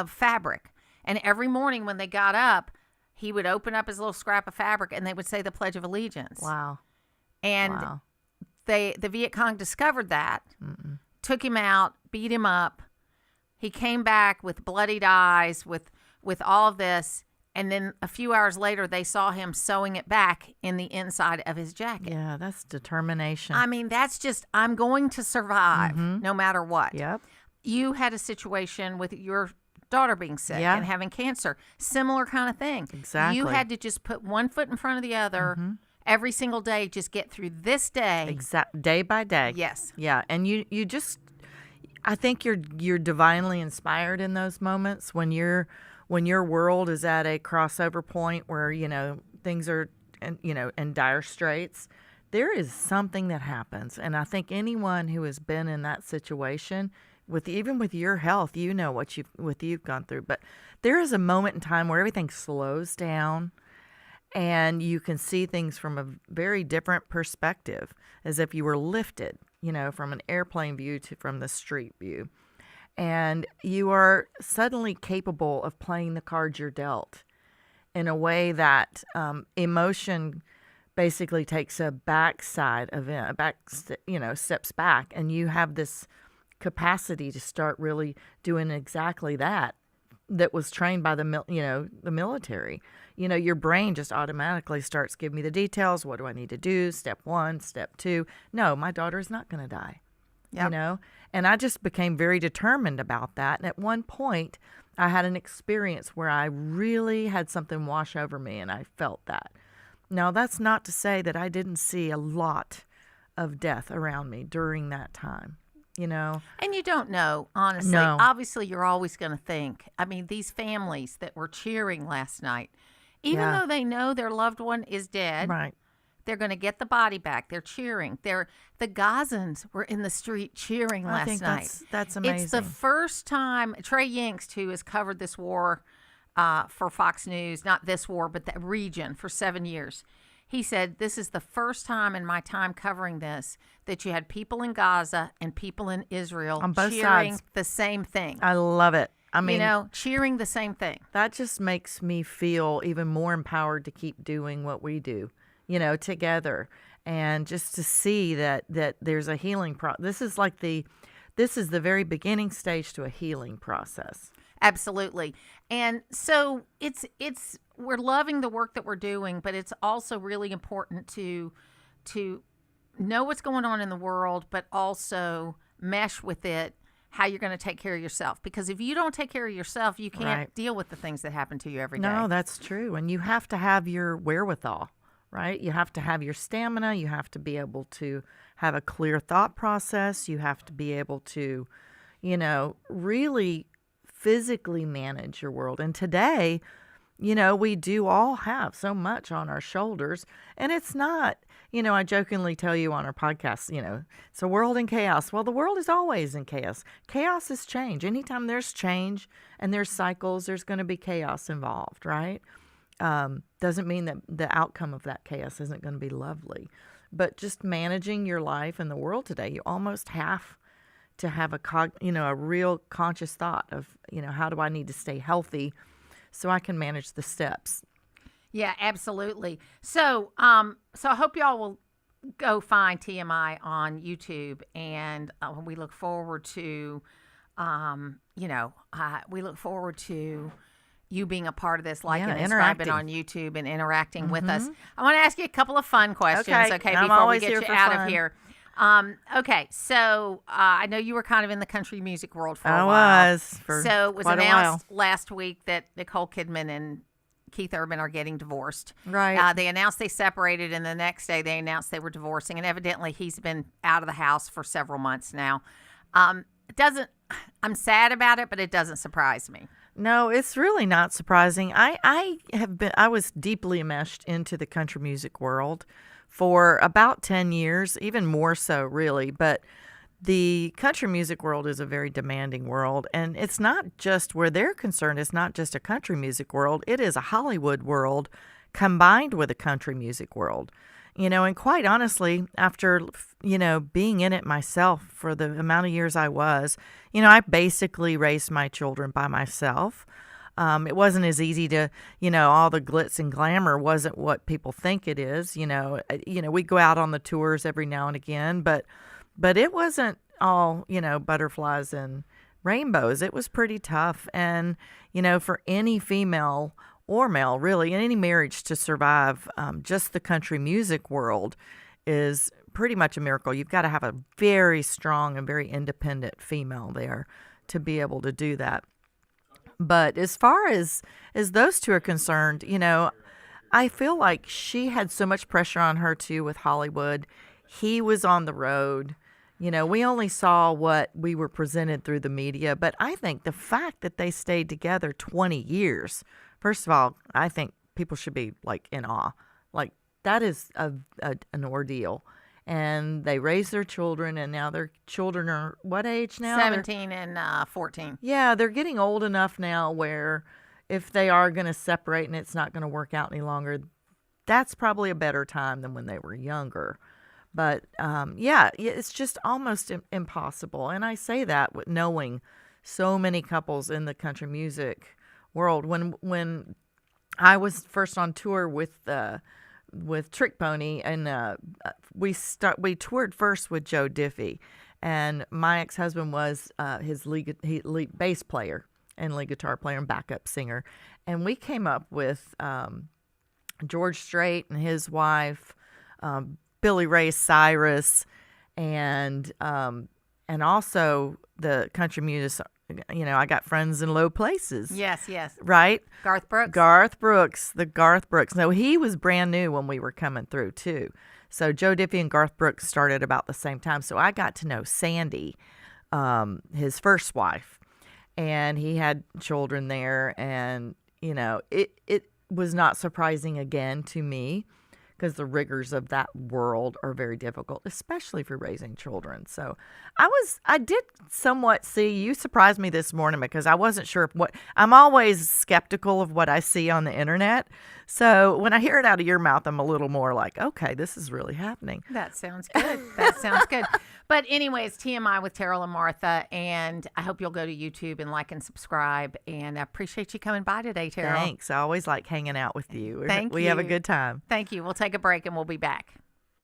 fabric. And every morning when they got up, he would open up his little scrap of fabric and they would say the Pledge of Allegiance. Wow. And the Viet Cong discovered that, took him out, beat him up. He came back with bloodied eyes, with all of this. And then a few hours later, they saw him sewing it back in the inside of his jacket. Yeah, that's determination. I mean, that's just, I'm going to survive no matter what. Yep. you had a situation with your daughter being sick and having cancer. Similar kind of thing. Exactly. You had to just put one foot in front of the other every single day, just get through this day. Day by day. Yes. Yeah, and you just, I think you're divinely inspired in those moments when your world is at a crossover point where, things are, in dire straits. There is something that happens, and I think anyone who has been in that situation, even with your health, what you've gone through, but there is a moment in time where everything slows down, and you can see things from a very different perspective, as if you were lifted, from an airplane view from the street view, and you are suddenly capable of playing the cards you're dealt in a way that emotion basically takes a backside event, steps back, and you have this capacity to start really doing exactly that was trained by the military. Your brain just automatically starts giving me the details. What do I need to do? Step 1, step 2. No, my daughter is not going to die. Yep. And I just became very determined about that. And at one point, I had an experience where I really had something wash over me, and I felt that. Now, that's not to say that I didn't see a lot of death around me during that time, And you don't know, honestly. No. Obviously, you're always going to think. I mean, these families that were cheering last night, even though they know their loved one is dead, right? They're going to get the body back. They're cheering. The Gazans were in the street cheering I last think night. that's amazing. It's the first time Trey Yingst, who has covered this war for Fox News, not this war, but the region for 7 years. He said, this is the first time in my time covering this that you had people in Gaza and people in Israel on both cheering sides. The same thing. I love it. I mean, cheering the same thing. That just makes me feel even more empowered to keep doing what we do, together. And just to see that there's a healing this is the very beginning stage to a healing process. Absolutely. And so we're loving the work that we're doing, but it's also really important to know what's going on in the world, but also mesh with it, how you're going to take care of yourself. Because if you don't take care of yourself, you can't deal with the things that happen to you every day. No, that's true. And you have to have your wherewithal, right? You have to have your stamina. You have to be able to have a clear thought process. You have to be able to, really physically manage your world. And today, we do all have so much on our shoulders, and it's not, I jokingly tell you on our podcast, it's a world in chaos. Well, the world is always in chaos. Chaos is change. Anytime there's change and there's cycles, there's going to be chaos involved, right? Doesn't mean that the outcome of that chaos isn't going to be lovely, but just managing your life in the world today, you almost have to have a real conscious thought of, how do I need to stay healthy so I can manage the steps. Yeah, absolutely. So, so I hope y'all will go find TMI on YouTube, and we look forward to, we look forward to you being a part of this, liking and subscribing on YouTube and interacting with us. I want to ask you a couple of fun questions, okay, before we get you out of here. Okay, so I know you were kind of in the country music world for a while. I was for So it was quite announced last week that Nicole Kidman and Keith Urban are getting divorced. Right. They announced they separated, and the next day they announced they were divorcing, and evidently he's been out of the house for several months now. I'm sad about it, but it doesn't surprise me. No, it's really not surprising. I was deeply enmeshed into the country music world for about 10 years, even more so, really. But the country music world is a very demanding world, and it's not just where they're concerned. It's not just a country music world. It is a Hollywood world combined with a country music world. And quite honestly, after, being in it myself for the amount of years I was, I basically raised my children by myself. It wasn't as easy to, all the glitz and glamour wasn't what people think it is. We go out on the tours every now and again, but it wasn't all, butterflies and rainbows. It was pretty tough. And, for any female or male, really, in any marriage to survive, just the country music world is pretty much a miracle. You've got to have a very strong and very independent female there to be able to do that. But as far as those two are concerned, I feel like she had so much pressure on her too with Hollywood. He was on the road. We only saw what we were presented through the media, but I think the fact that they stayed together 20 years, first of all, I think people should be in awe. That is an ordeal. And they raised their children, and now their children are what age now? 17 and 14. Yeah, they're getting old enough now where if they are going to separate and it's not going to work out any longer, that's probably a better time than when they were younger. But, it's just almost impossible. And I say that with knowing so many couples in the country music world. When I was first on tour with Trick Pony, and we toured first with Joe Diffie, and my ex-husband was his lead bass player and lead guitar player and backup singer, and we came up with George Strait and his wife, Billy Ray Cyrus, and also the country music. I got friends in low places. Yes. Right? Garth Brooks. The Garth Brooks. No, he was brand new when we were coming through, too. So Joe Diffie and Garth Brooks started about the same time. So I got to know Sandy, his first wife, and he had children there. And, it was not surprising again to me, because the rigors of that world are very difficult, especially for raising children. So I did somewhat see, you surprised me this morning because I wasn't sure I'm always skeptical of what I see on the internet. So when I hear it out of your mouth, I'm a little more like, okay, this is really happening. That sounds good. But anyways, TMI with Teryl and Martha, and I hope you'll go to YouTube and like and subscribe. And I appreciate you coming by today, Teryl. Thanks. I always like hanging out with you. Thank you. We have a good time. Thank you. We'll take a break and we'll be back.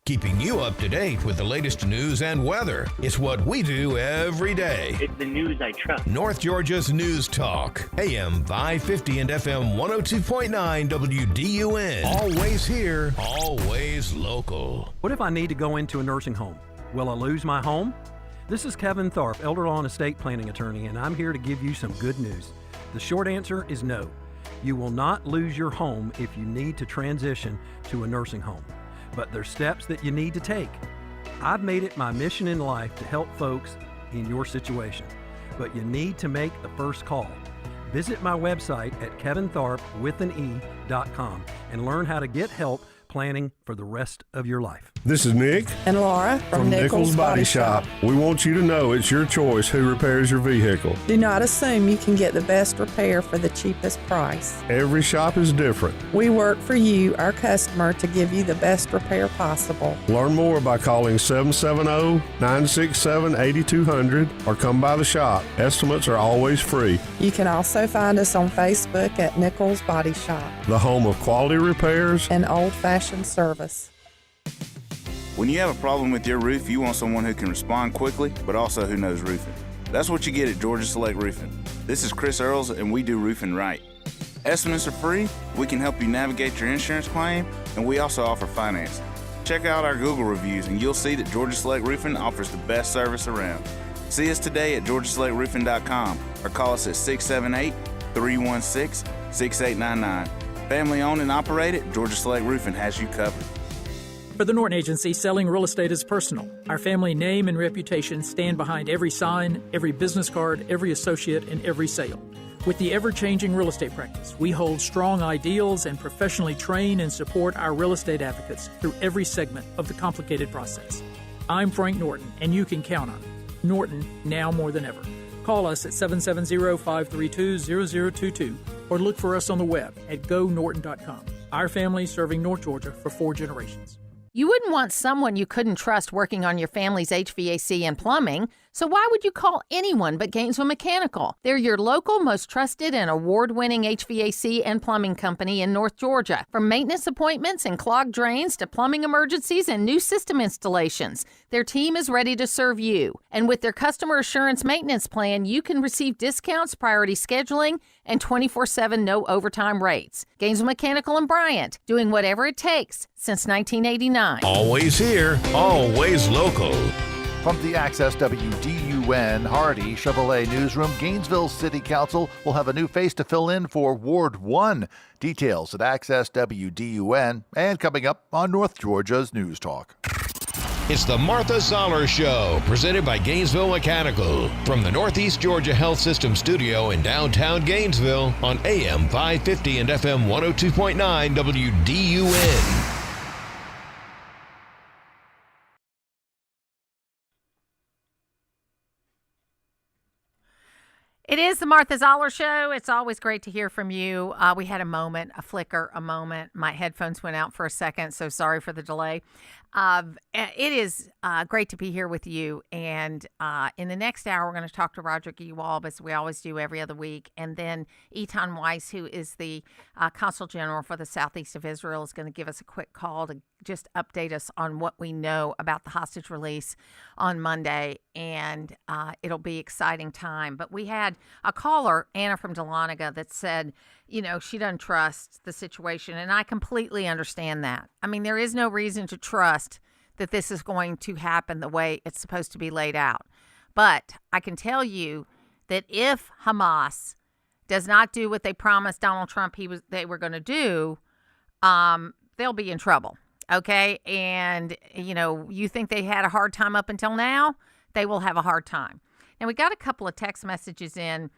Keeping you up to date with the latest news and weather. It's what we do every day. It's the news I trust. North Georgia's News Talk. AM 550 and FM 102.9 WDUN. Always here, always local. What if I need to go into a nursing home? Will I lose my home? This is Kevin Tharp, elder law and estate planning attorney, and I'm here to give you some good news. The short answer is no. You will not lose your home if you need to transition to a nursing home. But there's steps that you need to take. I've made it my mission in life to help folks in your situation, but you need to make the first call. Visit my website at kevintharp.com and learn how to get help planning for the rest of your life. This is Nick and Laura from Nichols Body Shop. We want you to know it's your choice who repairs your vehicle. Do not assume you can get the best repair for the cheapest price. Every shop is different. We work for you, our customer, to give you the best repair possible. Learn more by calling 770-967-8200 or come by the shop. Estimates are always free. You can also find us on Facebook at Nichols Body Shop, the home of quality repairs and old-fashioned service. When you have a problem with your roof, you want someone who can respond quickly, but also who knows roofing. That's what you get at Georgia Select Roofing. This is Chris Earls, and we do roofing right. Estimates are free, we can help you navigate your insurance claim, and we also offer financing. Check out our Google reviews, and you'll see that Georgia Select Roofing offers the best service around. See us today at georgiaselectroofing.com or call us at 678-316-6899. Family owned and operated, Georgia Select Roofing has you covered. For the Norton Agency, selling real estate is personal. Our family name and reputation stand behind every sign, every business card, every associate, and every sale. With the ever-changing real estate practice, we hold strong ideals and professionally train and support our real estate advocates through every segment of the complicated process. I'm Frank Norton, and you can count on it. Norton, now more than ever. Call us at 770-532-0022 or look for us on the web at gonorton.com. Our family serving North Georgia for 4 generations. You wouldn't want someone you couldn't trust working on your family's HVAC and plumbing, so why would you call anyone but Gainesville Mechanical? They're your local, most trusted and award-winning HVAC and plumbing company in North Georgia. From maintenance appointments and clogged drains to plumbing emergencies and new system installations, their team is ready to serve you. And with their customer assurance maintenance plan, you can receive discounts, priority scheduling, and 24/7 no overtime rates. Gainesville Mechanical and Bryant, doing whatever it takes since 1989. Always here, always local. From the Access WDUN WDUN Hardy Chevrolet Newsroom, Gainesville City Council will have a new face to fill in for Ward 1. Details at Access WDUN and coming up on North Georgia's News Talk. It's the Martha Zoller Show, presented by Gainesville Mechanical, from the Northeast Georgia Health System studio in downtown Gainesville on AM 550 and FM 102.9 WDUN. It is the Martha Zoller Show. It's always great to hear from you. We had a moment, a flicker, a moment. My headphones went out for a second, so sorry for the delay. It is great to be here with you. And in the next hour, we're going to talk to Roger Gewolb, as we always do every other week. And then Eitan Weiss, who is the Consul General for the Southeast of Israel, is going to give us a quick call to just update us on what we know about the hostage release on Monday. And it'll be exciting time. But we had a caller, Anna from Dahlonega, that said, you know, she doesn't trust the situation. And I completely understand that. I mean, there is no reason to trust that this is going to happen the way it's supposed to be laid out. But I can tell you that if Hamas does not do what they promised Donald Trump they were going to do, they'll be in trouble. Okay? And, you know, you think they had a hard time up until now? They will have a hard time. Now, we got a couple of text messages in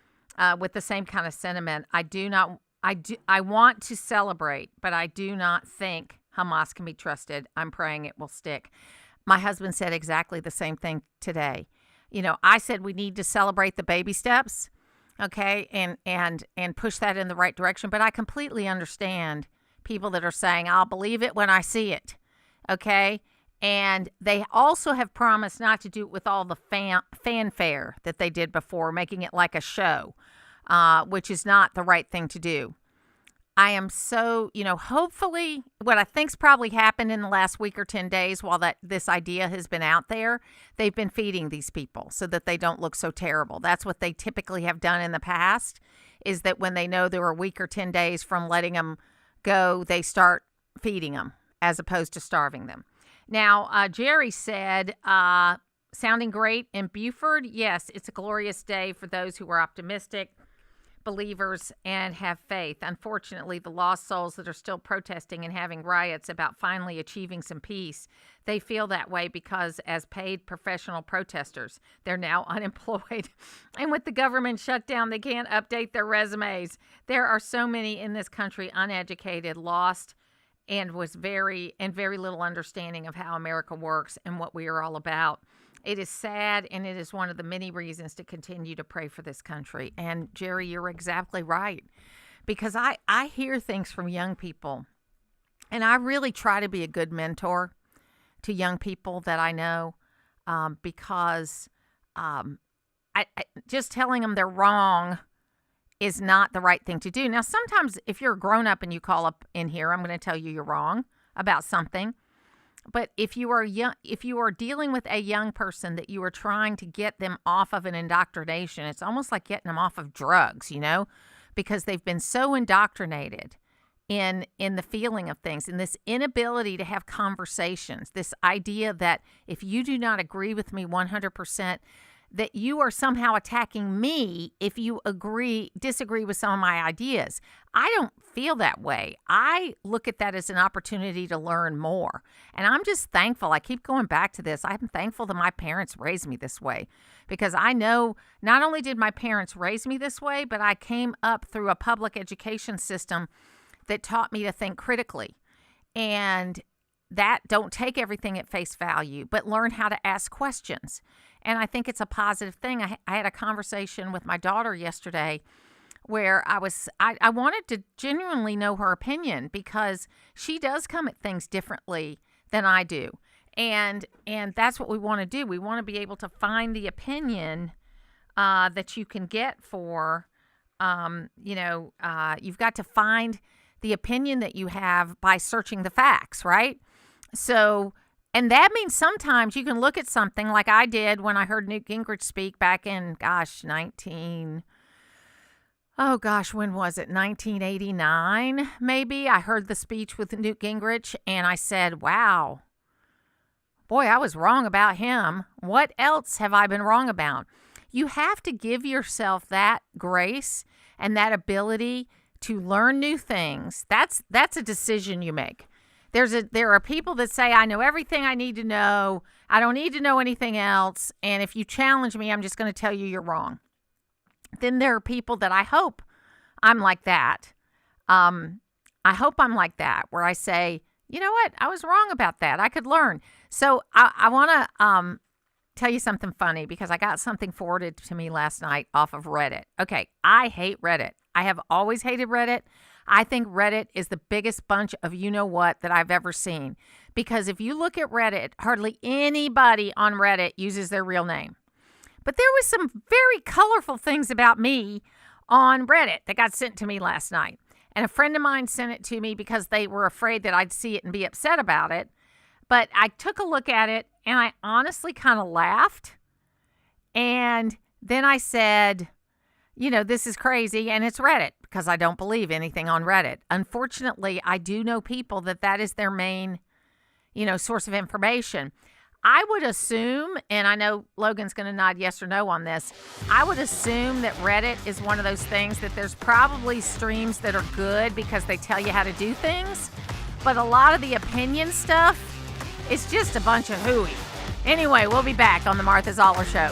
with the same kind of sentiment. I want to celebrate, but I do not think Hamas can be trusted. I'm praying it will stick. My husband said exactly the same thing today. You know, I said we need to celebrate the baby steps, okay, and push that in the right direction. But I completely understand people that are saying, I'll believe it when I see it, okay? And they also have promised not to do it with all the fanfare that they did before, making it like a show, which is not the right thing to do. I am so, you know, hopefully what I think's probably happened in the last week or 10 days while this idea has been out there, they've been feeding these people so that they don't look so terrible. That's what they typically have done in the past, is that when they know they're a week or 10 days from letting them go, they start feeding them as opposed to starving them. Now, Jerry said, sounding great in Beaufort. Yes, it's a glorious day for those who are optimistic, believers, and have faith. Unfortunately, the lost souls that are still protesting and having riots about finally achieving some peace, they feel that way because as paid professional protesters, they're now unemployed. And with the government shutdown, they can't update their resumes. There are so many in this country uneducated, lost, and very little understanding of how America works and what we are all about. It is sad, and it is one of the many reasons to continue to pray for this country. And Jerry, you're exactly right, because I hear things from young people, and I really try to be a good mentor to young people that I know, because I just telling them they're wrong is not the right thing to do. Now, sometimes if you're a grown up and you call up in here, I'm going to tell you you're wrong about something. But if you are dealing with a young person that you are trying to get them off of an indoctrination, it's almost like getting them off of drugs, you know, because they've been so indoctrinated in the feeling of things, and this inability to have conversations, this idea that if you do not agree with me 100%, that you are somehow attacking me if you disagree with some of my ideas. I don't feel that way. I look at that as an opportunity to learn more. And I'm just thankful. I keep going back to this. I'm thankful that my parents raised me this way, because I know not only did my parents raise me this way, but I came up through a public education system that taught me to think critically. And that don't take everything at face value, but learn how to ask questions. And I think it's a positive thing. I had a conversation with my daughter yesterday where I wanted to genuinely know her opinion, because she does come at things differently than I do. And that's what we want to do. We want to be able to find the opinion that you can get for, you've got to find the opinion that you have by searching the facts, right? So, and that means sometimes you can look at something like I did when I heard Newt Gingrich speak back in, when was it? 1989, maybe. I heard the speech with Newt Gingrich and I said, wow, boy, I was wrong about him. What else have I been wrong about? You have to give yourself that grace and that ability to learn new things. That's a decision you make. There are people that say, I know everything I need to know. I don't need to know anything else. And if you challenge me, I'm just going to tell you you're wrong. Then there are people that I hope I'm like that. I hope I'm like that, where I say, you know what? I was wrong about that. I could learn. So I want to tell you something funny, because I got something forwarded to me last night off of Reddit. Okay, I hate Reddit. I have always hated Reddit. I think Reddit is the biggest bunch of you-know-what that I've ever seen. Because if you look at Reddit, hardly anybody on Reddit uses their real name. But there was some very colorful things about me on Reddit that got sent to me last night. And a friend of mine sent it to me because they were afraid that I'd see it and be upset about it. But I took a look at it, and I honestly kind of laughed. And then I said, you know, this is crazy, and it's Reddit, because I don't believe anything on Reddit. Unfortunately, I do know people that is their main, source of information. I would assume, and I know Logan's going to nod yes or no on this, I would assume that Reddit is one of those things that there's probably streams that are good because they tell you how to do things, but a lot of the opinion stuff is just a bunch of hooey. Anyway, we'll be back on the Martha Zoller Show.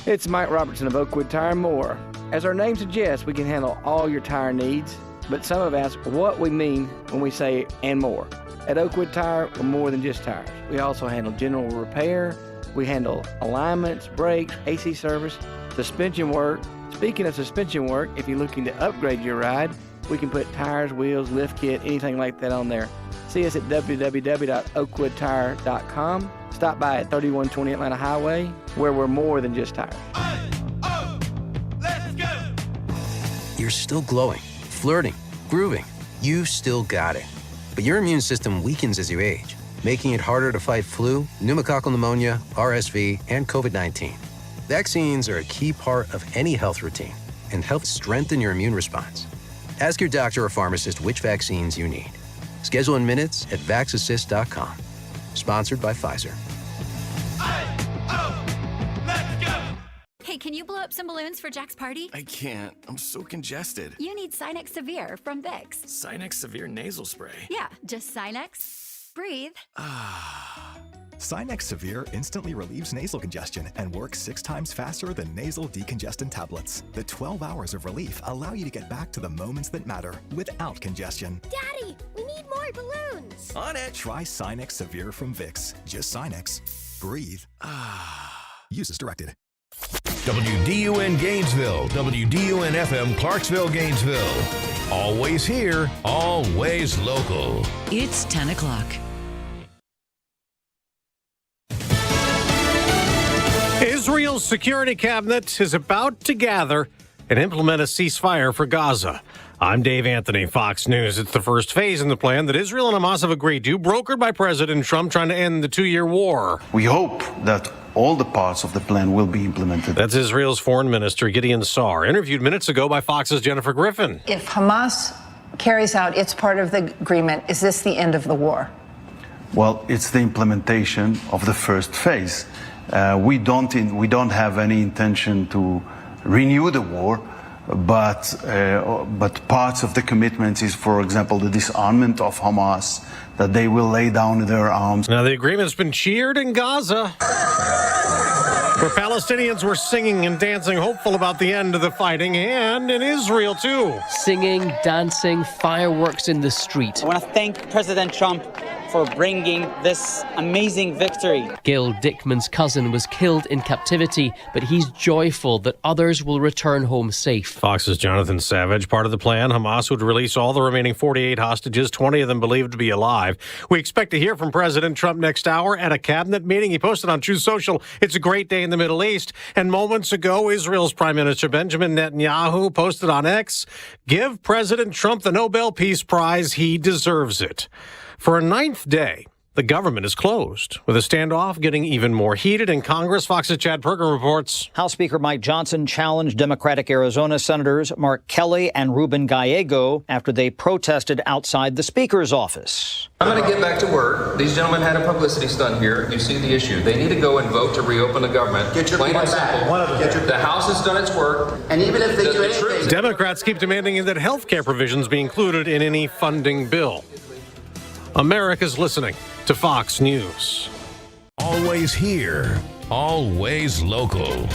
It's Mike Robertson of Oakwood Tire & More. As our name suggests, we can handle all your tire needs, but some have asked what we mean when we say "and more." At Oakwood Tire, we're more than just tires. We also handle general repair. We handle alignments, brakes, AC service, suspension work. Speaking of suspension work, if you're looking to upgrade your ride, we can put tires, wheels, lift kit, anything like that on there. See us at www.oakwoodtire.com. Stop by at 3120 Atlanta Highway, where we're more than just tires. Let's go! You're still glowing, flirting, grooving. You still got it. But your immune system weakens as you age, making it harder to fight flu, pneumococcal pneumonia, RSV, and COVID-19. Vaccines are a key part of any health routine and help strengthen your immune response. Ask your doctor or pharmacist which vaccines you need. Schedule in minutes at vaxassist.com. Sponsored by Pfizer. Hey, can you blow up some balloons for Jack's party? I can't. I'm so congested. You need Sinex Severe from Vicks. Sinex Severe nasal spray. Yeah, just Sinex. Breathe. Sinex Severe instantly relieves nasal congestion and works 6 times faster than nasal decongestant tablets. The 12 hours of relief allow you to get back to the moments that matter without congestion. Daddy, we need more balloons. On it. Try Sinex Severe from Vicks. Just Sinex. Breathe. Use as directed. WDUN Gainesville, WDUN FM Clarksville, Gainesville. Always here, always local. It's 10 o'clock. Israel's security cabinet is about to gather and implement a ceasefire for Gaza. I'm Dave Anthony, Fox News. It's the first phase in the plan that Israel and Hamas have agreed to, brokered by President Trump trying to end the 2-year war. We hope that all the parts of the plan will be implemented. That's Israel's Foreign Minister Gideon Saar, interviewed minutes ago by Fox's Jennifer Griffin. If Hamas carries out its part of the agreement, is this the end of the war? Well, it's the implementation of the first phase. We don't have any intention to renew the war, but parts of the commitment is, for example, the disarmament of Hamas, that they will lay down their arms. Now, the agreement's been cheered in Gaza, where Palestinians were singing and dancing, hopeful about the end of the fighting, and in Israel, too. Singing, dancing, fireworks in the street. I want to thank President Trump for bringing this amazing victory. Gail Dickman's cousin was killed in captivity, but he's joyful that others will return home safe. Fox's Jonathan Savage. Part of the plan, Hamas would release all the remaining 48 hostages, 20 of them believed to be alive. We expect to hear from President Trump next hour at a cabinet meeting. He posted on Truth Social, "It's a great day in the Middle East." And moments ago, Israel's Prime Minister Benjamin Netanyahu posted on X, "Give President Trump the Nobel Peace Prize. He deserves it." For a 9th day, The government is closed, with a standoff getting even more heated in Congress. Fox's Chad Perkin reports. House Speaker Mike Johnson challenged Democratic Arizona Senators Mark Kelly and Ruben Gallego after they protested outside the Speaker's office. I'm going to get back to work. These gentlemen had a publicity stunt here. You see the issue. They need to go and vote to reopen the government. Get your plain and simple. The House has done its work. And even if they do anything, Democrats keep demanding that health care provisions be included in any funding bill. America's listening to Fox News. Always here, always local.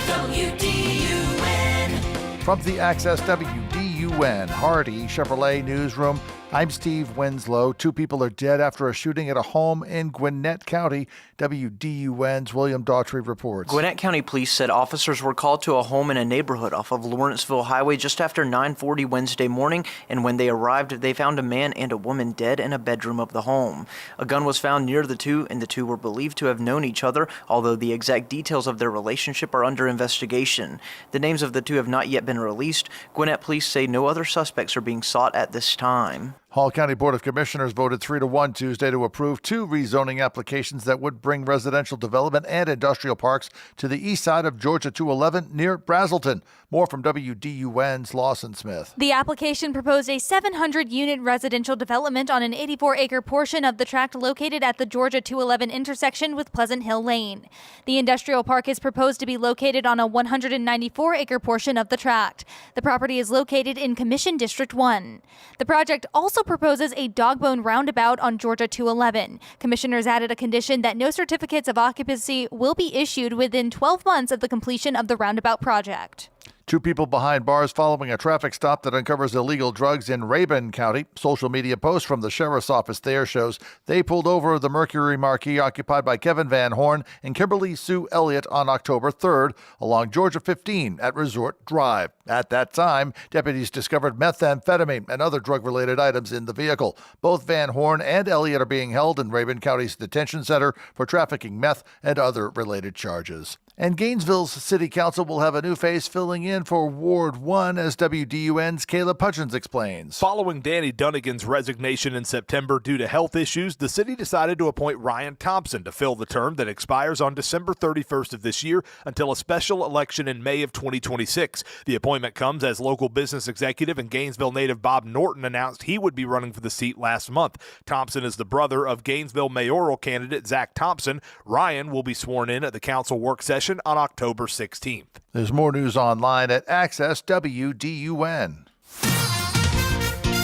From the Access WDUN Hardy Chevrolet Newsroom, I'm Steve Winslow. 2 people are dead after a shooting at a home in Gwinnett County. WDUN's William Daughtry reports. Gwinnett County Police said officers were called to a home in a neighborhood off of Lawrenceville Highway just after 9:40 Wednesday morning, and when they arrived, they found a man and a woman dead in a bedroom of the home. A gun was found near the two, and the two were believed to have known each other, although the exact details of their relationship are under investigation. The names of the two have not yet been released. Gwinnett Police say no other suspects are being sought at this time. Hall County Board of Commissioners voted 3-1 Tuesday to approve 2 rezoning applications that would bring residential development and industrial parks to the east side of Georgia 211 near Brazelton. More from WDUN's Lawson Smith. The application proposed a 700-unit residential development on an 84-acre portion of the tract located at the Georgia 211 intersection with Pleasant Hill Lane. The industrial park is proposed to be located on a 194-acre portion of the tract. The property is located in Commission District 1. The project also proposes a dogbone roundabout on Georgia 211. Commissioners added a condition that no certificates of occupancy will be issued within 12 months of the completion of the roundabout project. 2 people behind bars following a traffic stop that uncovers illegal drugs in Rabun County. Social media posts from the sheriff's office there shows they pulled over the Mercury Marquis occupied by Kevin Van Horn and Kimberly Sue Elliott on October 3rd along Georgia 15 at Resort Drive. At that time, deputies discovered methamphetamine and other drug-related items in the vehicle. Both Van Horn and Elliott are being held in Rabun County's detention center for trafficking meth and other related charges. And Gainesville's City Council will have a new face filling in for Ward 1, as WDUN's Caleb Hutchins explains. Following Danny Dunnigan's resignation in September due to health issues, the city decided to appoint Ryan Thompson to fill the term that expires on December 31st of this year until a special election in May of 2026. The appointment comes as local business executive and Gainesville native Bob Norton announced he would be running for the seat last month. Thompson is the brother of Gainesville mayoral candidate Zach Thompson. Ryan will be sworn in at the council work session on October 16th. There's more news online at Access WDUN.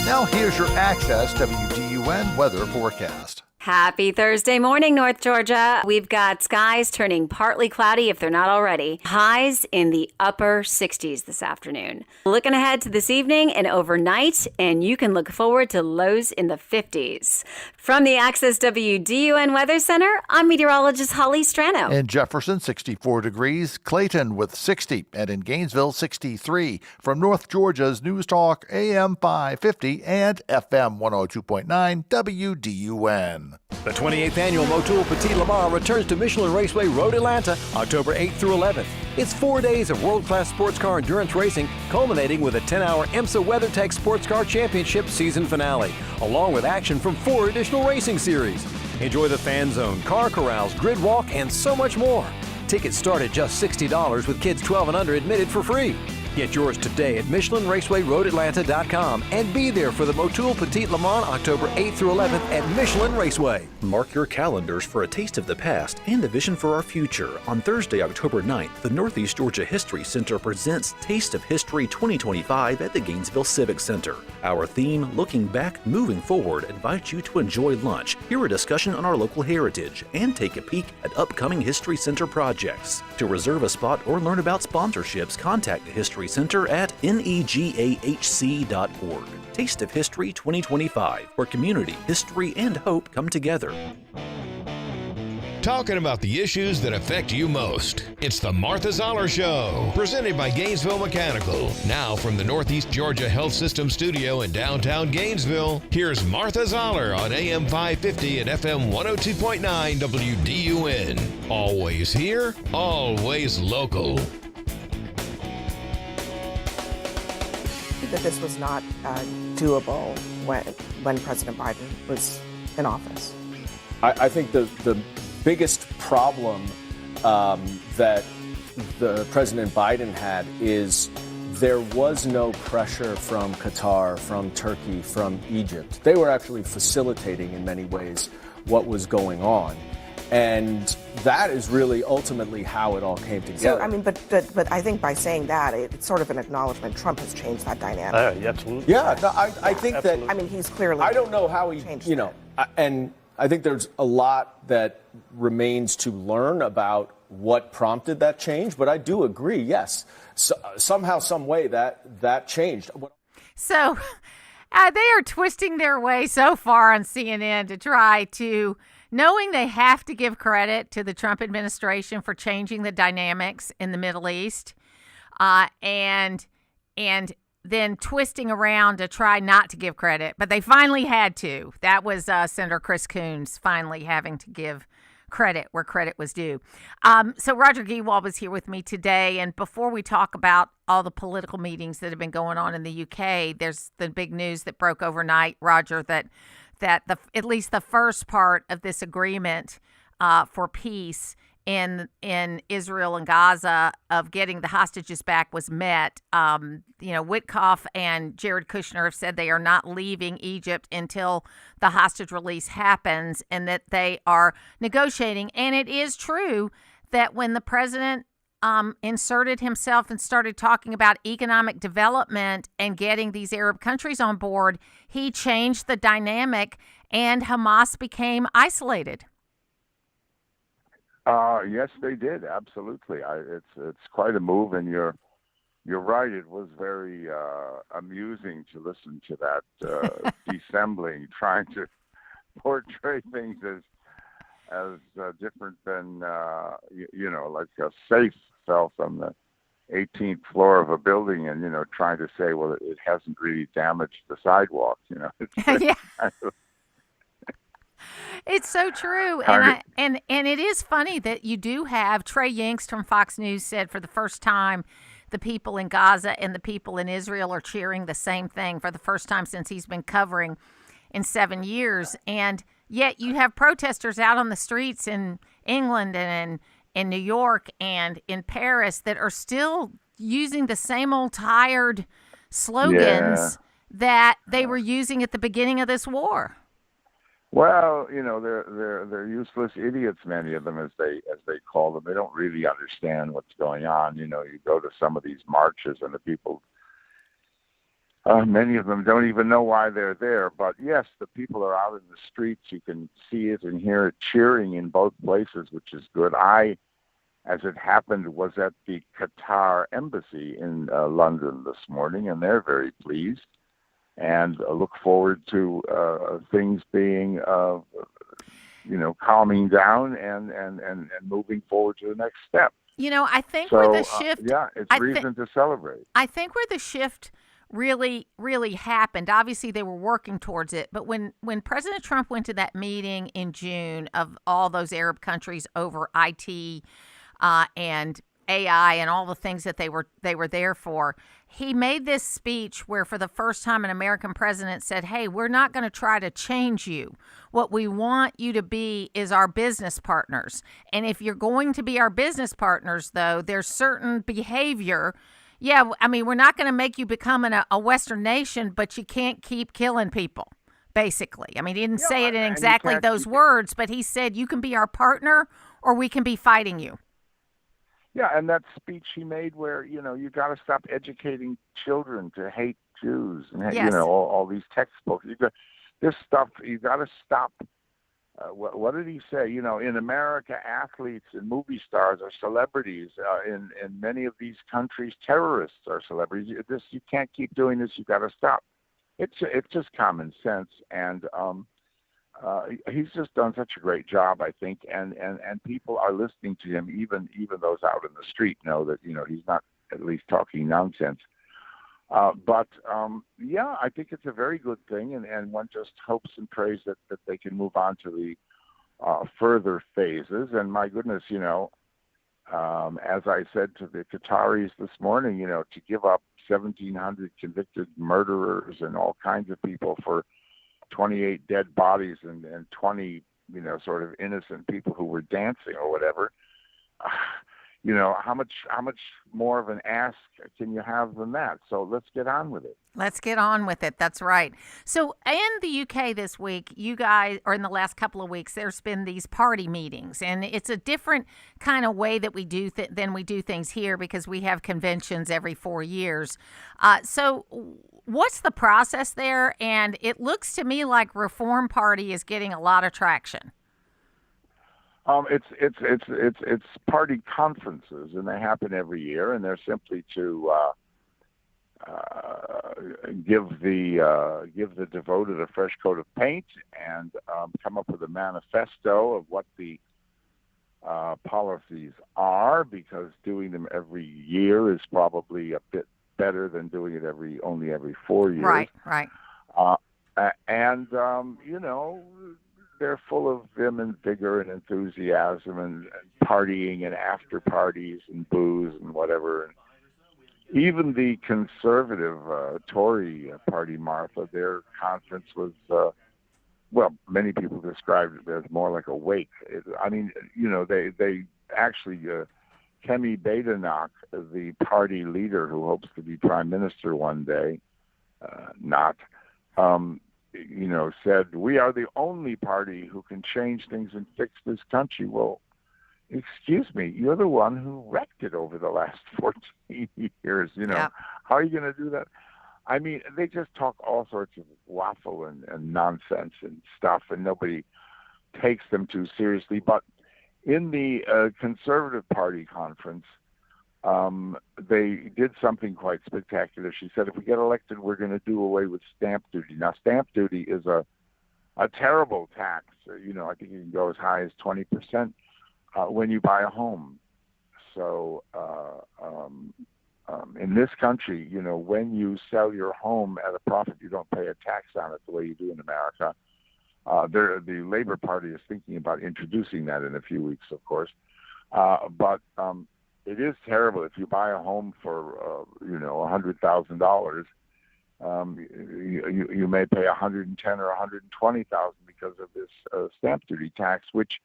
Now here's your Access WDUN weather forecast. Happy Thursday morning, North Georgia. We've got skies turning partly cloudy if they're not already. Highs in the upper 60s this afternoon. Looking ahead to this evening and overnight, and you can look forward to lows in the 50s. From the Access WDUN Weather Center, I'm meteorologist Holly Strano. In Jefferson, 64 degrees. Clayton with 60. And in Gainesville, 63. From North Georgia's News Talk AM 550 and FM 102.9 WDUN. The 28th annual Motul Petit Le Mans returns to Michelin Raceway Road Atlanta, October 8th through 11th. It's 4 days of world-class sports car endurance racing, culminating with a 10-hour IMSA WeatherTech Sports Car Championship season finale, along with action from 4 additional racing series. Enjoy the fan zone, car corrals, grid walk, and so much more. Tickets start at just $60 with kids 12 and under admitted for free. Get yours today at MichelinRacewayRoadAtlanta.com and be there for the Motul Petit Le Mans October 8th through 11th at Michelin Raceway. Mark your calendars for a taste of the past and the vision for our future. On Thursday, October 9th, the Northeast Georgia History Center presents Taste of History 2025 at the Gainesville Civic Center. Our theme, Looking Back, Moving Forward, invites you to enjoy lunch, hear a discussion on our local heritage, and take a peek at upcoming History Center projects. To reserve a spot or learn about sponsorships, contact the History Center at negahc.org. Taste of History 2025, where community, history, and hope come together. Talking about the issues that affect you most. It's the Martha Zoller Show, presented by Gainesville Mechanical. Now from the Northeast Georgia Health System studio in downtown Gainesville, here's Martha Zoller on AM 550 and FM 102.9 WDUN. Always here, always local. That this was not doable when President Biden was in office. I think the biggest problem that the President Biden had is there was no pressure from Qatar, from Turkey, from Egypt. They were actually facilitating in many ways what was going on. And that is really ultimately how it all came together. So, I mean, but I think by saying that, it's sort of an acknowledgement Trump has changed that dynamic. Absolutely. Yeah, no, I think absolutely. That. I mean, he's clearly. I don't know how he, and I think there's a lot that remains to learn about what prompted that change. But I do agree, yes, somehow, some way that changed. So they are twisting their way so far on CNN to try to. Knowing they have to give credit to the Trump administration for changing the dynamics in the Middle East, and then twisting around to try not to give credit, but they finally had to. That was Senator Chris Coons finally having to give credit where credit was due. So Roger Gewolb is here with me today, and before we talk about all the political meetings that have been going on in the UK, there's the big news that broke overnight, Roger, that at least the first part of this agreement for peace in Israel and Gaza of getting the hostages back was met. Witkoff and Jared Kushner have said they are not leaving Egypt until the hostage release happens and that they are negotiating. And it is true that when the president inserted himself and started talking about economic development and getting these Arab countries on board, he changed the dynamic and Hamas became isolated. Yes, they did. Absolutely. It's quite a move, and you're right. It was very amusing to listen to that dissembling, trying to portray things as different than like a safe fell from the 18th floor of a building, and trying to say, well, it hasn't really damaged the sidewalk. Yeah. It's so true, and it is funny that you do have Trey Yingst from Fox News said for the first time the people in Gaza and the people in Israel are cheering the same thing for the first time since he's been covering in 7 years, and yet you have protesters out on the streets in England and in New York and in Paris that are still using the same old tired slogans that they were using at the beginning of this war. Well, they're useless idiots, many of them, as they call them. They don't really understand what's going on. You go to some of these marches and the people, many of them don't even know why they're there. But yes, the people are out in the streets. You can see it and hear it cheering in both places, which is good. I, as it happened, was at the Qatar embassy in London this morning, and they're very pleased. And look forward to things being, calming down and moving forward to the next step. I think where the shift... it's reason to celebrate. I think where the shift really, really happened, obviously they were working towards it, but when President Trump went to that meeting in June of all those Arab countries over IT and AI and all the things that they were there for, he made this speech where for the first time an American president said, hey, we're not going to try to change you. What we want you to be is our business partners. And if you're going to be our business partners, though, there's certain behavior. Yeah, I mean, we're not going to make you become a Western nation, but you can't keep killing people, basically. I mean, he didn't say it in exactly those words, but he said you can be our partner or we can be fighting you. Yeah, and that speech he made where, you got to stop educating children to hate Jews and, all these textbooks. This stuff, you got to stop. What did he say? In America, athletes and movie stars are celebrities. In many of these countries, terrorists are celebrities. You can't keep doing this. You got to stop. It's just common sense, and he's just done such a great job, I think, and people are listening to him. Even those out in the street know that he's not at least talking nonsense. But I think it's a very good thing, and one just hopes and prays that they can move on to the further phases. And my goodness, as I said to the Qataris this morning, to give up 1,700 convicted murderers and all kinds of people for 28 dead bodies and 20 sort of innocent people who were dancing or whatever. How much more of an ask can you have than that? So let's get on with it. Let's get on with it. That's right. So in the UK this week, you guys, or in the last couple of weeks, there's been these party meetings, and it's a different kind of way that we do than we do things here because we have conventions every 4 years. So what's the process there? And it looks to me like Reform Party is getting a lot of traction. It's party conferences, and they happen every year, and they're simply to give the devoted a fresh coat of paint and come up with a manifesto of what the policies are, because doing them every year is probably a bit better than doing it only every 4 years. Right. They're full of vim and vigor and enthusiasm and partying and after parties and booze and whatever. And even the conservative Tory party, Martha, their conference was, many people described it as more like a wake. They actually, Kemi Badenoch, the party leader who hopes to be prime minister one day, said, we are the only party who can change things and fix this country. Well, excuse me, you're the one who wrecked it over the last 14 years. Yeah. How are you going to do that? I mean, they just talk all sorts of waffle and nonsense and stuff, and nobody takes them too seriously. But in the Conservative Party conference, they did something quite spectacular. She said, if we get elected, we're going to do away with stamp duty. Now, stamp duty is a terrible tax. I think you can go as high as 20% when you buy a home. So in this country, when you sell your home at a profit, you don't pay a tax on it the way you do in America. The Labor Party is thinking about introducing that in a few weeks, of course. But it is terrible if you buy a home for $100,000. You may pay $110,000 or $120,000 because of this stamp duty tax, which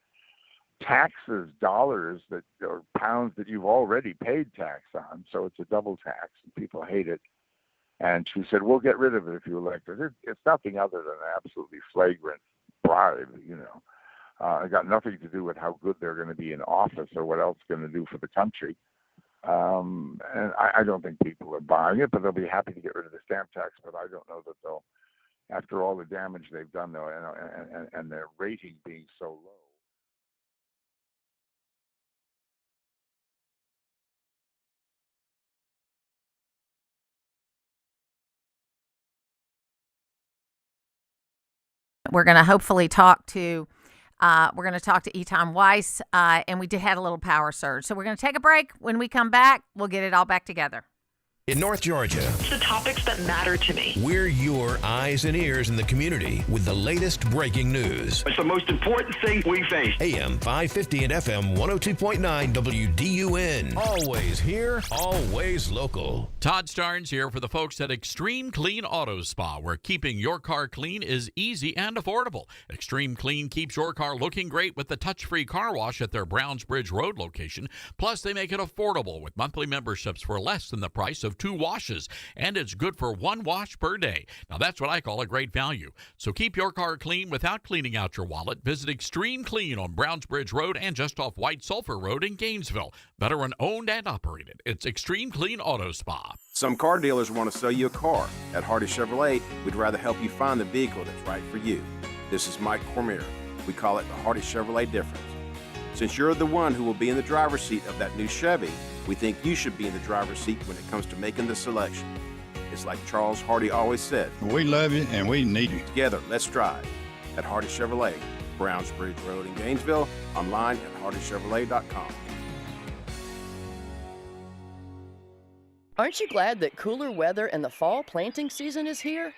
taxes dollars or pounds that you've already paid tax on. So it's a double tax, and people hate it. And she said, "We'll get rid of it if you elect her." It's nothing other than an absolutely flagrant bribe. It got nothing to do with how good they're going to be in office or what else they're going to do for the country. And I don't think people are buying it, but they'll be happy to get rid of the stamp tax. But I don't know that they'll, after all the damage they've done, though, and their rating being so low. We're going to hopefully talk to Eitan Weiss, and we did have a little power surge. So we're going to take a break. When we come back, we'll get it all back together. In North Georgia, it's the topics that matter to me. We're your eyes and ears in the community with the latest breaking news. It's the most important thing we face. AM 550 and FM 102.9 WDUN. Always here, always local. Todd Starnes here for the folks at Extreme Clean Auto Spa, where keeping your car clean is easy and affordable. Extreme Clean keeps your car looking great with the touch-free car wash at their Browns Bridge Road location. Plus, they make it affordable with monthly memberships for less than the price of 2 washes, and it's good for 1 wash per day. Now that's what I call a great value. So keep your car clean without cleaning out your wallet. Visit Extreme Clean on Browns Bridge Road and just off White Sulphur Road in Gainesville. Veteran owned and operated. It's Extreme Clean Auto Spa. Some car dealers want to sell you a car. At Hardy Chevrolet, we'd rather help you find the vehicle that's right for you. This is Mike Cormier. We call it the Hardy Chevrolet difference. Since you're the one who will be in the driver's seat of that new Chevy, we think you should be in the driver's seat when it comes to making the selection. It's like Charles Hardy always said, we love you and we need you. Together, let's drive. At Hardy Chevrolet, Browns Bridge Road in Gainesville, online at hardychevrolet.com. Aren't you glad that cooler weather and the fall planting season is here?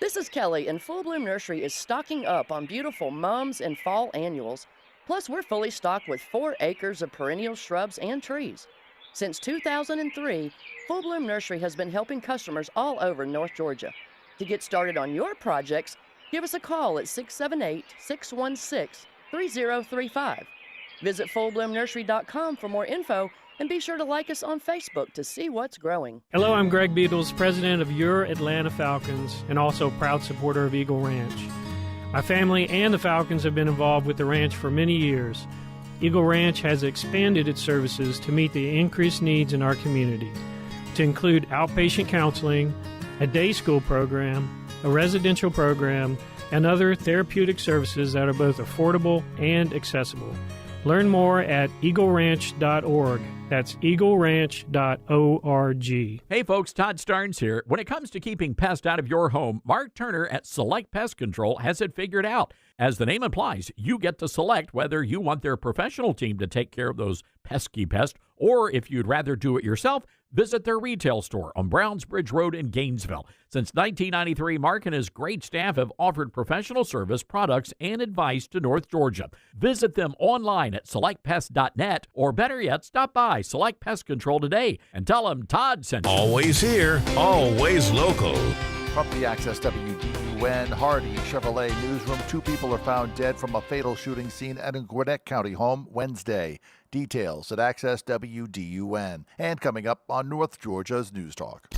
This is Kelly, and Full Bloom Nursery is stocking up on beautiful mums and fall annuals. Plus, we're fully stocked with 4 acres of perennial shrubs and trees. Since 2003, Full Bloom Nursery has been helping customers all over North Georgia. To get started on your projects, give us a call at 678-616-5600 3035. Visit fullbloomnursery.com for more info, and be sure to like us on Facebook to see what's growing. Hello, I'm Greg Beatles, president of your Atlanta Falcons and also proud supporter of Eagle Ranch. My family and the Falcons have been involved with the ranch for many years. Eagle Ranch has expanded its services to meet the increased needs in our community, to include outpatient counseling, a day school program, a residential program, and other therapeutic services that are both affordable and accessible. Learn more at eagleranch.org. That's eagleranch.org. Hey folks, Todd Starnes here. When it comes to keeping pests out of your home, Mark Turner at Select Pest Control has it figured out. As the name implies, you get to select whether you want their professional team to take care of those pesky pests, or if you'd rather do it yourself, visit their retail store on Brownsbridge Road in Gainesville. Since 1993, Mark and his great staff have offered professional service, products, and advice to North Georgia. Visit them online at selectpest.net, or better yet, stop by Select Pest Control today and tell them Todd sent you. Always here, always local. From the Access WDUN Hardy Chevrolet newsroom, 2 people are found dead from a fatal shooting scene at a Gwinnett County home Wednesday. Details at Access WDUN. And coming up on North Georgia's News Talk.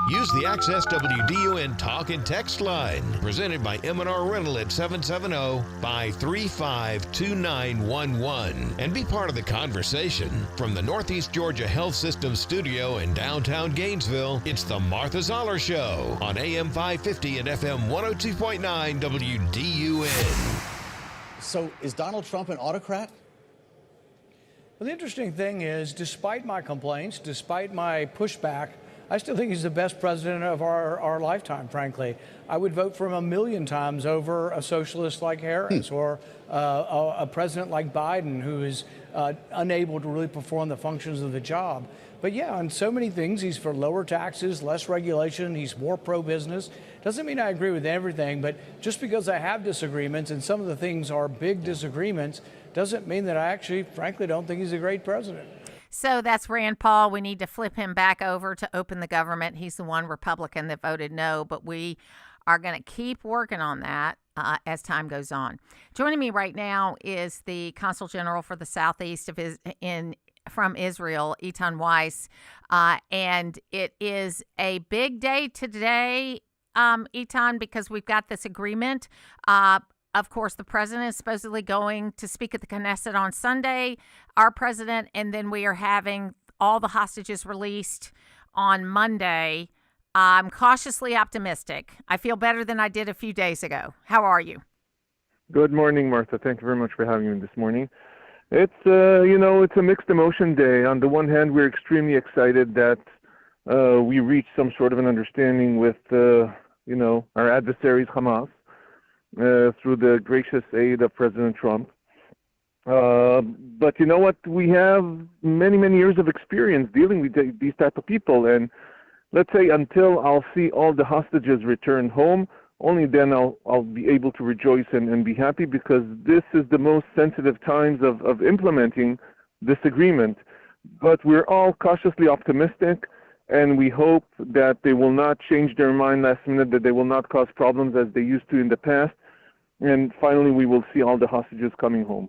Use the Access WDUN talk and text line, presented by M&R Rental at 770-535-2911, and be part of the conversation. From the Northeast Georgia Health System studio in downtown Gainesville, it's the Martha Zoller Show on AM 550 and FM 102.9 WDUN. So is Donald Trump an autocrat? Well, the interesting thing is, despite my complaints, despite my pushback, I still think he's the best president of our lifetime, frankly. I would vote for him a million times over a socialist like Harris or a president like Biden, who is unable to really perform the functions of the job. But yeah, on so many things, he's for lower taxes, less regulation, he's more pro-business. Doesn't mean I agree with everything, but just because I have disagreements, and some of the things are big disagreements, doesn't mean that I actually, frankly, don't think he's a great president. So that's Rand Paul. We need to flip him back over to open the government. He's the one Republican that voted no, but we are going to keep working on that as time goes on. Joining me right now is the Consul General for the Southeast from Israel, Eitan Weiss, and it is a big day today, Eitan, because we've got this agreement. Of course, the president is supposedly going to speak at the Knesset on Sunday, our president, and then we are having all the hostages released on Monday. I'm cautiously optimistic. I feel better than I did a few days ago. How are you? Good morning, Martha. Thank you very much for having me this morning. It's, it's a mixed emotion day. On the one hand, we're extremely excited that we reached some sort of an understanding with, our adversaries, Hamas. Through the gracious aid of President Trump. But you know what? We have many, many years of experience dealing with these type of people. And let's say until I'll see all the hostages return home, only then I'll be able to rejoice and be happy, because this is the most sensitive times of implementing this agreement. But we're all cautiously optimistic, and we hope that they will not change their mind last minute, that they will not cause problems as they used to in the past. And finally, we will see all the hostages coming home.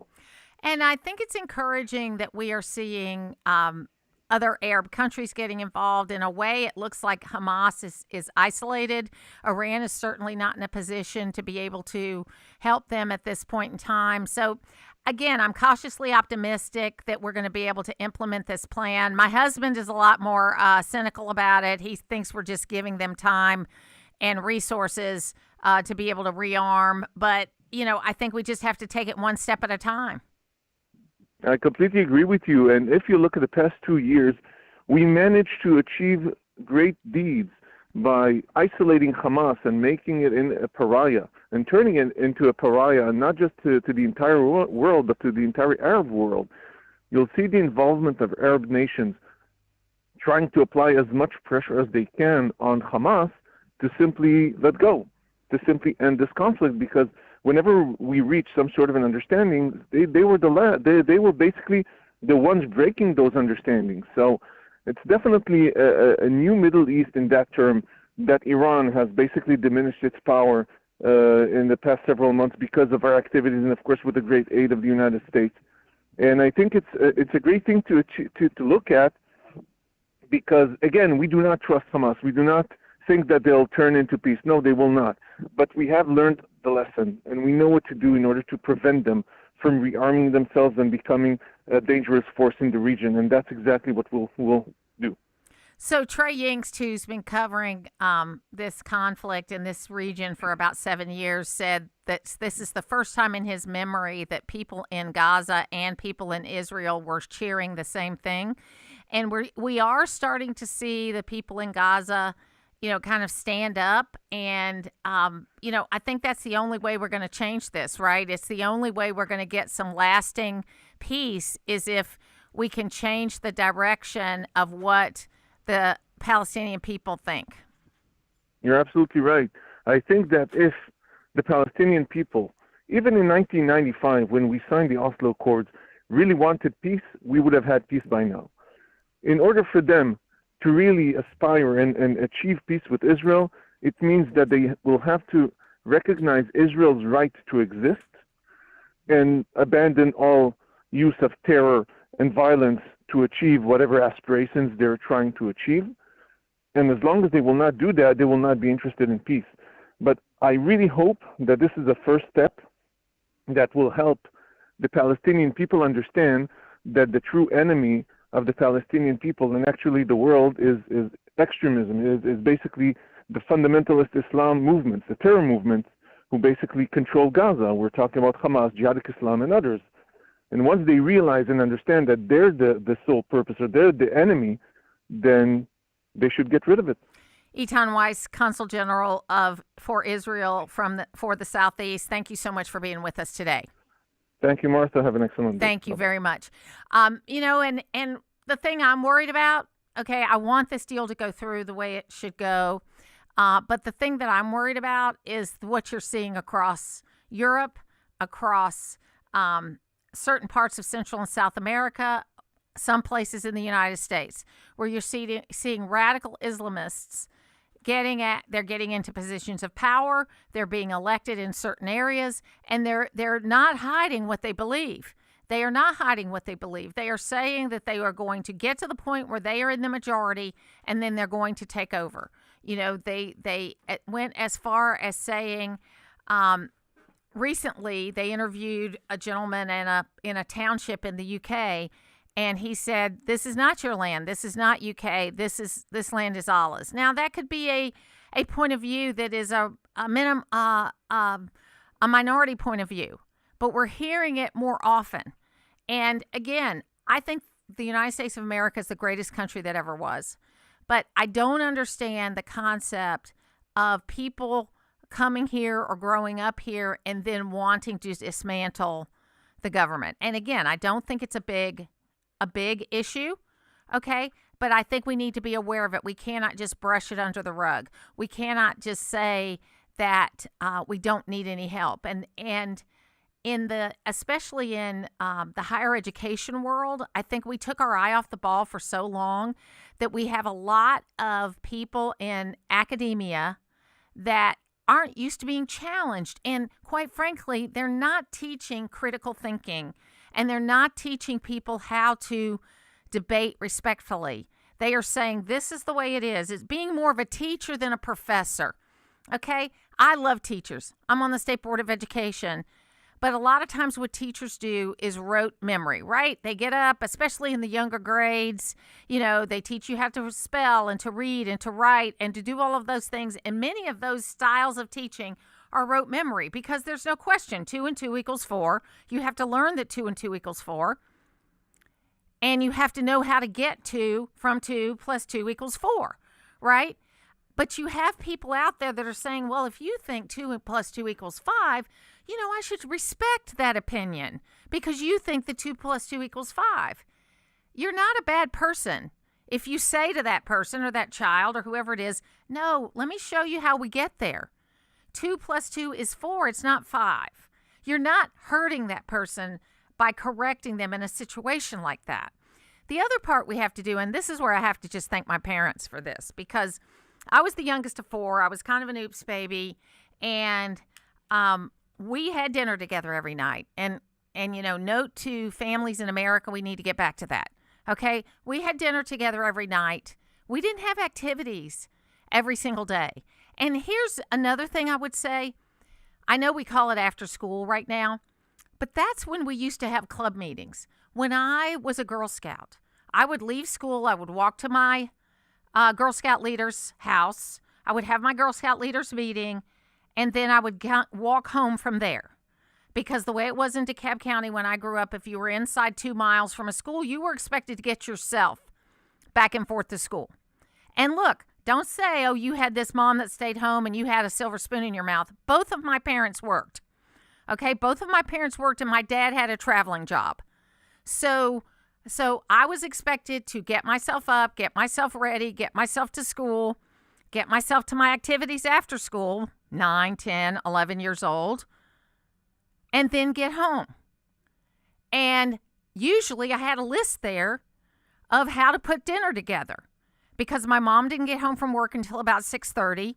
And I think it's encouraging that we are seeing other Arab countries getting involved. In a way, it looks like Hamas is isolated. Iran is certainly not in a position to be able to help them at this point in time. So, again, I'm cautiously optimistic that we're going to be able to implement this plan. My husband is a lot more cynical about it. He thinks we're just giving them time and resources to be able to rearm. But, I think we just have to take it one step at a time. I completely agree with you. And if you look at the past 2 years, we managed to achieve great deeds by isolating Hamas and making it in a pariah and turning it into a pariah, and not just to the entire world, but to the entire Arab world. You'll see the involvement of Arab nations trying to apply as much pressure as they can on Hamas to simply let go, to simply end this conflict, because whenever we reach some sort of an understanding, they were basically the ones breaking those understandings. So it's definitely a new Middle East in that term, that Iran has basically diminished its power in the past several months because of our activities and, of course, with the great aid of the United States. And I think it's a great thing to look at because, again, we do not trust Hamas. We do not think that they'll turn into peace. No, they will not. But we have learned the lesson, and we know what to do in order to prevent them from rearming themselves and becoming a dangerous force in the region. And that's exactly what we'll do. So Trey Yingst, who's been covering this conflict in this region for about 7 years, said that this is the first time in his memory that people in Gaza and people in Israel were cheering the same thing. And we are starting to see the people in Gaza, kind of stand up. And, I think that's the only way we're going to change this, right? It's the only way we're going to get some lasting peace is if we can change the direction of what the Palestinian people think. You're absolutely right. I think that if the Palestinian people, even in 1995, when we signed the Oslo Accords, really wanted peace, we would have had peace by now. In order for them to really aspire and achieve peace with Israel, it means that they will have to recognize Israel's right to exist and abandon all use of terror and violence to achieve whatever aspirations they're trying to achieve. And as long as they will not do that, they will not be interested in peace. But I really hope that this is a first step that will help the Palestinian people understand that the true enemy of the Palestinian people and actually the world is extremism, is basically the fundamentalist Islam movements, the terror movements who basically control Gaza. We're talking about Hamas, Jihadist Islam, and others. And once they realize and understand that they're the sole purpose or they're the enemy, then they should get rid of it. Eitan Weiss, Consul General for Israel for the Southeast, thank you so much for being with us today. Thank you, Martha. Have an excellent day. Thank you very much. And the thing I'm worried about, okay, I want this deal to go through the way it should go. But the thing that I'm worried about is what you're seeing across Europe, across certain parts of Central and South America, some places in the United States, where you're seeing radical Islamists they're getting into positions of power, they're being elected in certain areas, and they're not hiding what they believe. They are not hiding what they believe. They are saying that they are going to get to the point where they are in the majority, and then they're going to take over. They went as far as saying, recently they interviewed a gentleman in a township in the UK, and he said, "This is not your land. This is not UK. This land is Allah's." Now that could be a point of view that is a minority point of view, but we're hearing it more often. And again, I think the United States of America is the greatest country that ever was, but I don't understand the concept of people coming here or growing up here and then wanting to dismantle the government. And again, I don't think it's a big issue, okay? But I think we need to be aware of it. We cannot just brush it under the rug. We cannot just say that we don't need any help. And especially in the higher education world, I think we took our eye off the ball for so long that we have a lot of people in academia that aren't used to being challenged. And quite frankly, they're not teaching critical thinking, and they're not teaching people how to debate respectfully. They are saying this is the way it is. It's being more of a teacher than a professor. Okay? I love teachers. I'm on the State Board of Education. But a lot of times what teachers do is rote memory, right? They get up, especially in the younger grades, they teach you how to spell and to read and to write and to do all of those things. And many of those styles of teaching are rote memory because there's no question 2 and 2 equals 4. You have to learn that 2 and 2 equals 4. And you have to know how to get from 2 plus 2 equals 4, right? But you have people out there that are saying, well, if you think 2 plus 2 equals 5, I should respect that opinion because you think that 2 plus 2 equals 5. You're not a bad person if you say to that person or that child or whoever it is, no, let me show you how we get there. 2 plus 2 is 4. It's not 5. You're not hurting that person by correcting them in a situation like that. The other part we have to do, and this is where I have to just thank my parents for this, because I was the youngest of 4. I was kind of an oops baby, and we had dinner together every night. And note to families in America, we need to get back to that. Okay? We had dinner together every night. We didn't have activities every single day. And here's another thing I would say. I know we call it after school right now, but that's when we used to have club meetings. When I was a Girl Scout, I would leave school. I would walk to my Girl Scout leader's house. I would have my Girl Scout leaders meeting, and then I would walk home from there. Because the way it was in DeKalb County when I grew up, if you were inside 2 miles from a school, you were expected to get yourself back and forth to school. And look, don't say, oh, you had this mom that stayed home and you had a silver spoon in your mouth. Both of my parents worked. Okay, both of my parents worked, and my dad had a traveling job. So I was expected to get myself up, get myself ready, get myself to school, get myself to my activities after school, 9, 10, 11 years old, and then get home. And usually I had a list there of how to put dinner together because my mom didn't get home from work until about 6:30.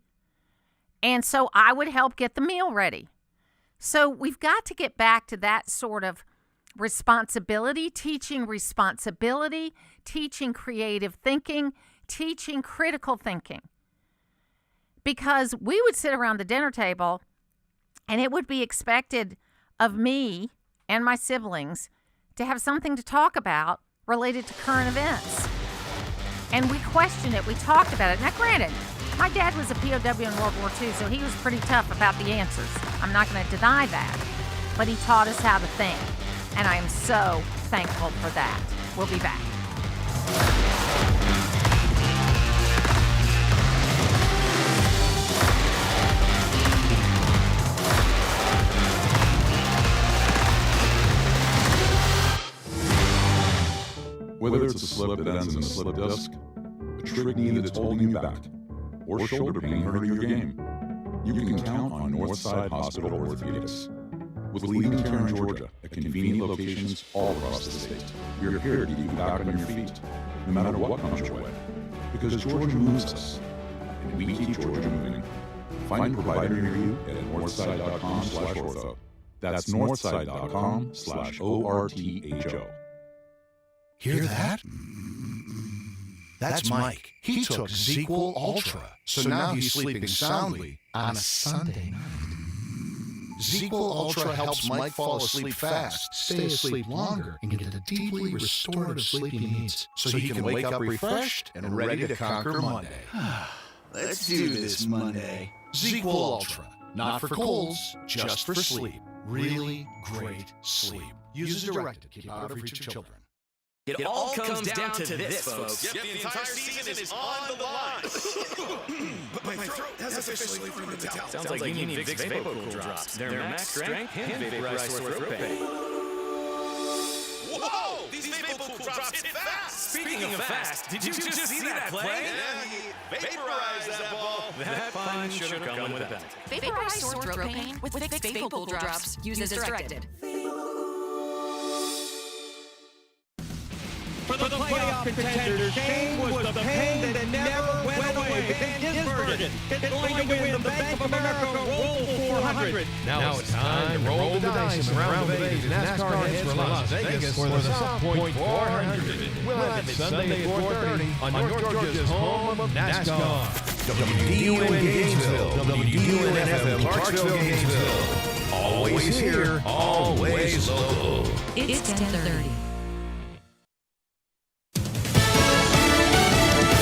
And so I would help get the meal ready. So we've got to get back to that sort of responsibility, teaching creative thinking, teaching critical thinking. Because we would sit around the dinner table and it would be expected of me and my siblings to have something to talk about related to current events. And we questioned it. We talked about it. Now, granted, my dad was a POW in World War II, so he was pretty tough about the answers. I'm not going to deny that. But he taught us how to think. And I am so thankful for that. We'll be back. Whether it's a slip that ends in a slip disc, a trick knee that's holding you back, or shoulder pain hurting your game, you can count on Northside Hospital Orthopedics. With leading care in Georgia at convenient locations all across the state, we're here to get you back on your feet, no matter what comes your way. Because Georgia moves us, and we keep Georgia moving. Find a provider near you at northside.com/ortho. That's northside.com/ORTHO. Hear that? That's Mike. He took ZQL Ultra, so now he's sleeping soundly on a Sunday night. ZQL Ultra helps Mike fall asleep fast, stay asleep longer, and get the deeply restorative sleep he needs, so he can wake up refreshed and ready to conquer Monday. Let's do this Monday. ZQL Ultra, not for colds, just for sleep. Really great sleep. Use as directed. Keep out of reach of children. It all comes down to this, folks. Yep, the entire season is on the line. But my throat has officially learned the towel. Sounds like you need Vicks VapoCool drops. They're max strength and vaporized sore throat pain. Whoa! These VapoCool drops hit fast! Speaking of fast, did you just see that play? Vaporize that ball. That fun should have come with a belt. Vaporize sore throat pain with Vicks VapoCool drops. Use as directed. For the playoff contenders, Shane was the pain that never went away. His version is going to win the Bank of America Roll 400. Now it's time to roll the dice and round the bases. NASCAR heads for Las Vegas for the South Point 400. We'll have it Sunday at 4:30 on North Georgia's home of NASCAR. WDUN Gainesville, WDUN FM Clarksville, Gainesville. Always here, always local. It's 10:30.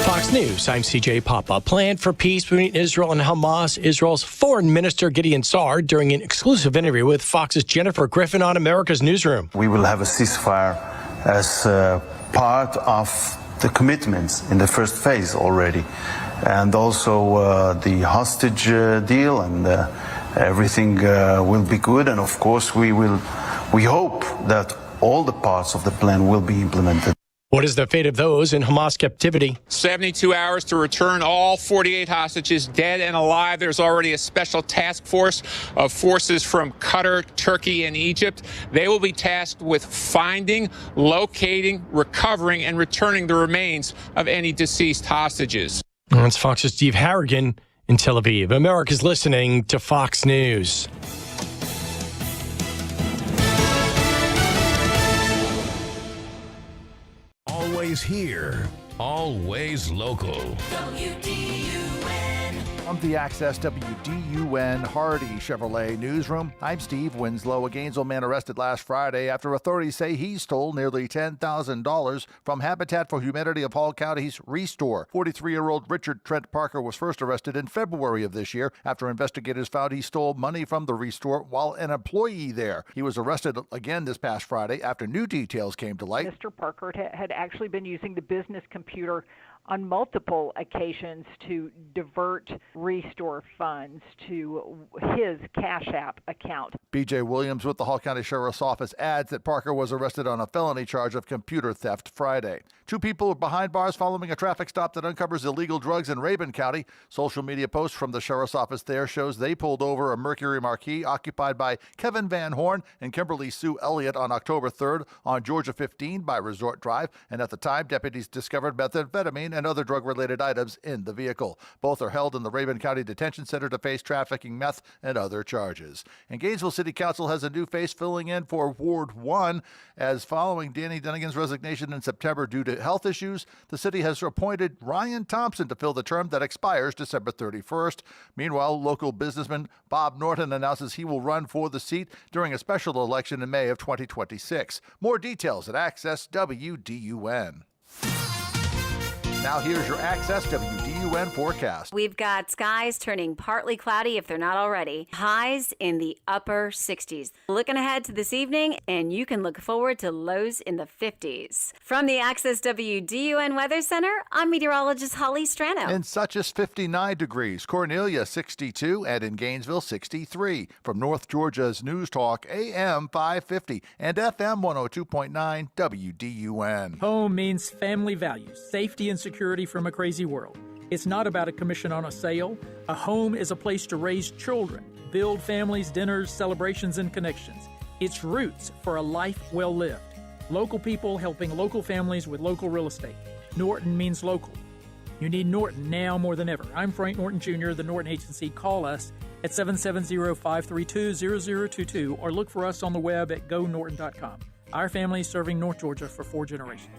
Fox News, I'm CJ Papa. Plan for peace between Israel and Hamas. Israel's Foreign Minister Gideon Saar during an exclusive interview with Fox's Jennifer Griffin on America's Newsroom. We will have a ceasefire as part of the commitments in the first phase already. And also the hostage deal, and everything will be good. And of course, we hope that all the parts of the plan will be implemented. What is the fate of those in Hamas captivity? 72 hours to return all 48 hostages, dead and alive. There's already a special task force of forces from Qatar, Turkey, and Egypt. They will be tasked with finding, locating, recovering, and returning the remains of any deceased hostages. That's Fox's Steve Harrigan in Tel Aviv. America's listening to Fox News. Always here, always local. From the Access WDUN Hardy Chevrolet Newsroom, I'm Steve Winslow. A Gainesville man arrested last Friday after authorities say he stole nearly $10,000 from Habitat for Humanity of Hall County's Restore. 43-year-old Richard Trent Parker was first arrested in February of this year after investigators found he stole money from the Restore while an employee there. He was arrested again this past Friday after new details came to light. Mr. Parker had actually been using the business computer on multiple occasions to divert Restore funds to his Cash App account. B.J. Williams with the Hall County Sheriff's Office adds that Parker was arrested on a felony charge of computer theft Friday. 2 people are behind bars following a traffic stop that uncovers illegal drugs in Rabun County. Social media posts from the Sheriff's Office there shows they pulled over a Mercury Marquis occupied by Kevin Van Horn and Kimberly Sue Elliott on October 3rd on Georgia 15 by Resort Drive, and at the time, deputies discovered methamphetamine and other drug-related items in the vehicle. Both are held in the Rabun County Detention Center to face trafficking, meth, and other charges. And Gainesville City Council has a new face filling in for Ward 1, as following Danny Dunnigan's resignation in September due to health issues, the city has appointed Ryan Thompson to fill the term that expires December 31st. Meanwhile, local businessman Bob Norton announces he will run for the seat during a special election in May of 2026. More details at Access WDUN. Now here's your Access WDUN forecast. We've got skies turning partly cloudy if they're not already. Highs in the upper 60s. Looking ahead to this evening, and you can look forward to lows in the 50s. From the Access WDUN Weather Center, I'm meteorologist Holly Strano. In Suches, 59 degrees. Cornelia, 62. And in Gainesville, 63. From North Georgia's News Talk, AM 550 and FM 102.9 WDUN. Home means family values, safety and security from a crazy world. It's not about a commission on a sale. A home is a place to raise children, build families, dinners, celebrations, and connections. It's roots for a life well lived. Local people helping local families with local real estate. Norton means local. You need Norton now more than ever. I'm Frank Norton Jr., the Norton Agency. Call us at 770-532-0022 or look for us on the web at gonorton.com. Our family is serving North Georgia for 4 generations.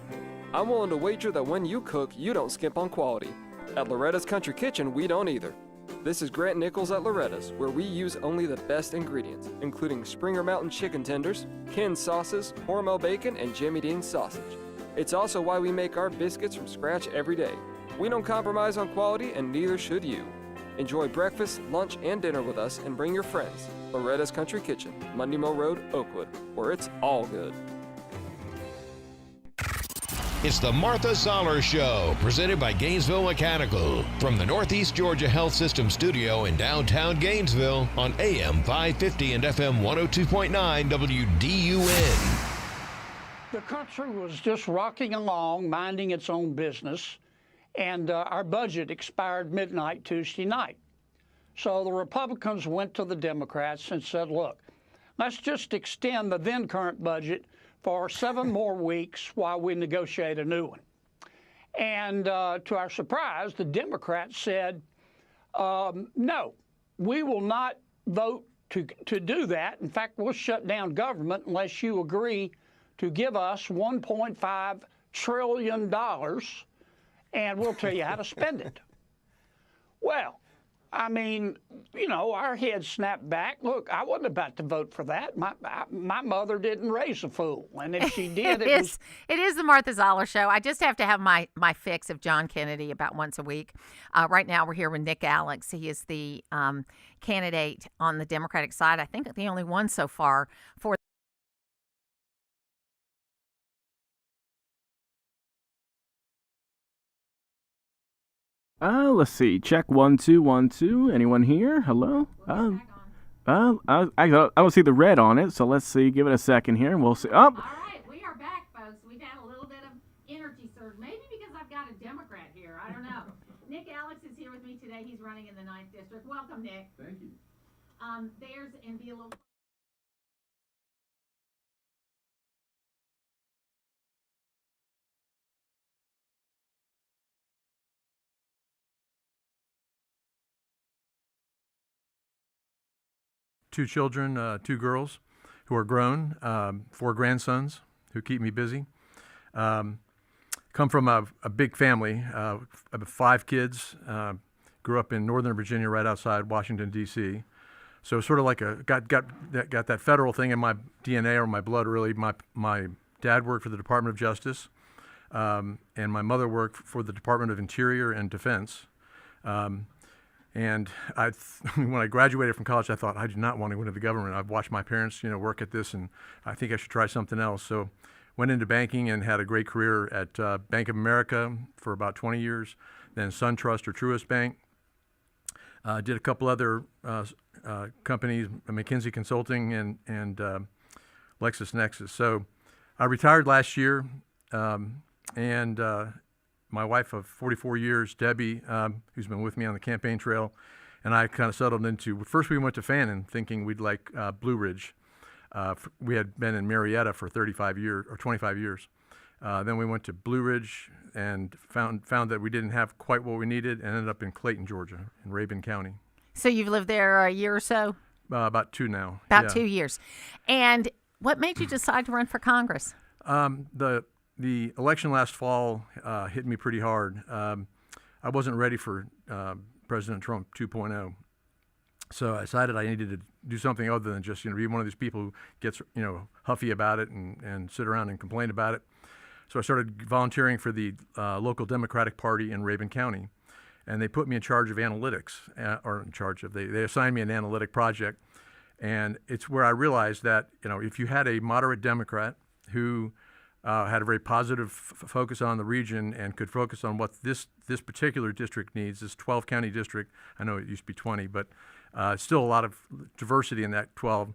I'm willing to wager that when you cook, you don't skimp on quality. At Loretta's Country Kitchen, we don't either. This is Grant Nichols at Loretta's, where we use only the best ingredients, including Springer Mountain chicken tenders, canned sauces, Hormel bacon, and Jimmy Dean sausage. It's also why we make our biscuits from scratch every day. We don't compromise on quality, and neither should you. Enjoy breakfast, lunch, and dinner with us, and bring your friends. Loretta's Country Kitchen, Monday Mill Road, Oakwood, where it's all good. It's the Martha Zoller Show, presented by Gainesville Mechanical, from the Northeast Georgia Health System studio in downtown Gainesville on AM 550 and FM 102.9 WDUN. The country was just rocking along, minding its own business, and our budget expired midnight Tuesday night. So the Republicans went to the Democrats and said, look, let's just extend the then current budget for 7 more weeks while we negotiate a new one. And to our surprise, the Democrats said, no, we will not vote to do that. In fact, we'll shut down government unless you agree to give us $1.5 trillion, and we'll tell you how to spend it. Well, I mean, you know, our heads snapped back. Look, I wasn't about to vote for that. My mother didn't raise a fool, and if she did, it is the Martha Zoller Show. I just have to have my fix of John Kennedy about once a week. Right now, we're here with Nick Alex. He is the candidate on the Democratic side. I think the only one so far for. Let's see. Check 1 2 1 2. Anyone here? Hello? I don't see the red on it, so let's see. Give it a second here, and we'll see. All right, we are back, folks. We've had a little bit of energy surge, maybe because I've got a Democrat here. I don't know. Nick Alex is here with me today. He's running in the 9th District. Welcome, Nick. Thank you. There's and be a little. Two children, 2 girls who are grown, 4 grandsons who keep me busy. come from a big family. I have 5 kids. Grew up in Northern Virginia, right outside Washington D.C. So sort of like got that federal thing in my DNA or my blood. Really, my dad worked for the Department of Justice, and my mother worked for the Department of Interior and Defense. And when I graduated from college, I thought I did not want to go into the government. I've watched my parents, work at this, and I think I should try something else. So went into banking and had a great career at Bank of America for about 20 years, then SunTrust or Truist Bank. Did a couple other companies, McKinsey Consulting and LexisNexis. So I retired last year, and my wife of 44 years, Debbie, who's been with me on the campaign trail, and I kind of settled into, first we went to Fannin thinking we'd like Blue Ridge. We had been in Marietta for 35 years or 25 years. Then we went to Blue Ridge and found that we didn't have quite what we needed and ended up in Clayton, Georgia, in Rabun County. So you've lived there a year or so? About 2 now. About 2 years. And what made you decide to run for Congress? The election last fall hit me pretty hard. I wasn't ready for President Trump 2.0. So I decided I needed to do something other than just be one of these people who gets huffy about it and sit around and complain about it. So I started volunteering for the local Democratic Party in Rabun County, and they put me in charge of analytics, they assigned me an analytic project, and it's where I realized that if you had a moderate Democrat who had a very positive focus on the region and could focus on what this particular district needs, this 12-county district. I know it used to be 20, but still a lot of diversity in that 12.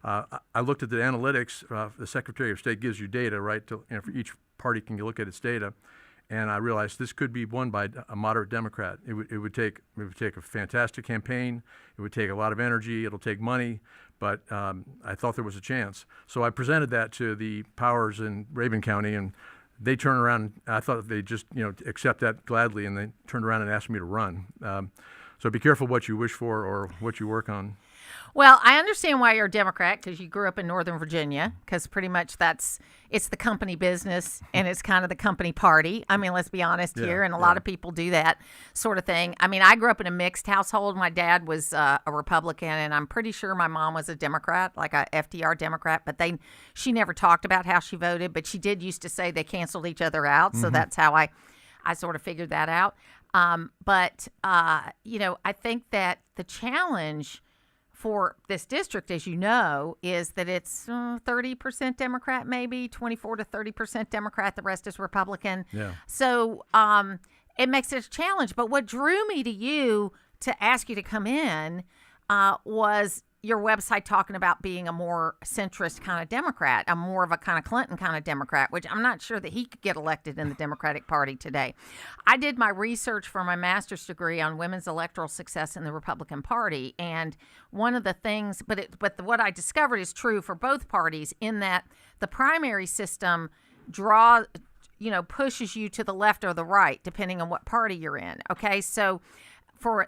I looked at the analytics. The Secretary of State gives you data, right? For each party can look at its data, and I realized this could be won by a moderate Democrat. It would take a fantastic campaign. It would take a lot of energy. It'll take money, but I thought there was a chance. So I presented that to the powers in Rabun County, and they turned around. I thought they'd just accept that gladly, and they turned around and asked me to run. So be careful what you wish for or what you work on. Well, I understand why you're a Democrat, because you grew up in Northern Virginia, because pretty much it's the company business and it's kind of the company party. I mean, let's be honest here, and a lot of people do that sort of thing. I mean, I grew up in a mixed household. My dad was a Republican, and I'm pretty sure my mom was a Democrat, like a FDR Democrat, but she never talked about how she voted, but she did used to say they canceled each other out, so that's how I sort of figured that out. But I think that the challenge for this district, as you know, is that it's 30% Democrat, maybe 24 to 30% Democrat. The rest is Republican. Yeah. So it makes it a challenge. But what drew me to you to ask you to come in was your website talking about being a more centrist kind of Democrat, a more of a kind of Clinton kind of Democrat, which I'm not sure that he could get elected in the Democratic Party today. I did my research for my master's degree on women's electoral success in the Republican Party, and one of the things, what I discovered is true for both parties in that the primary system pushes you to the left or the right, depending on what party you're in. Okay, so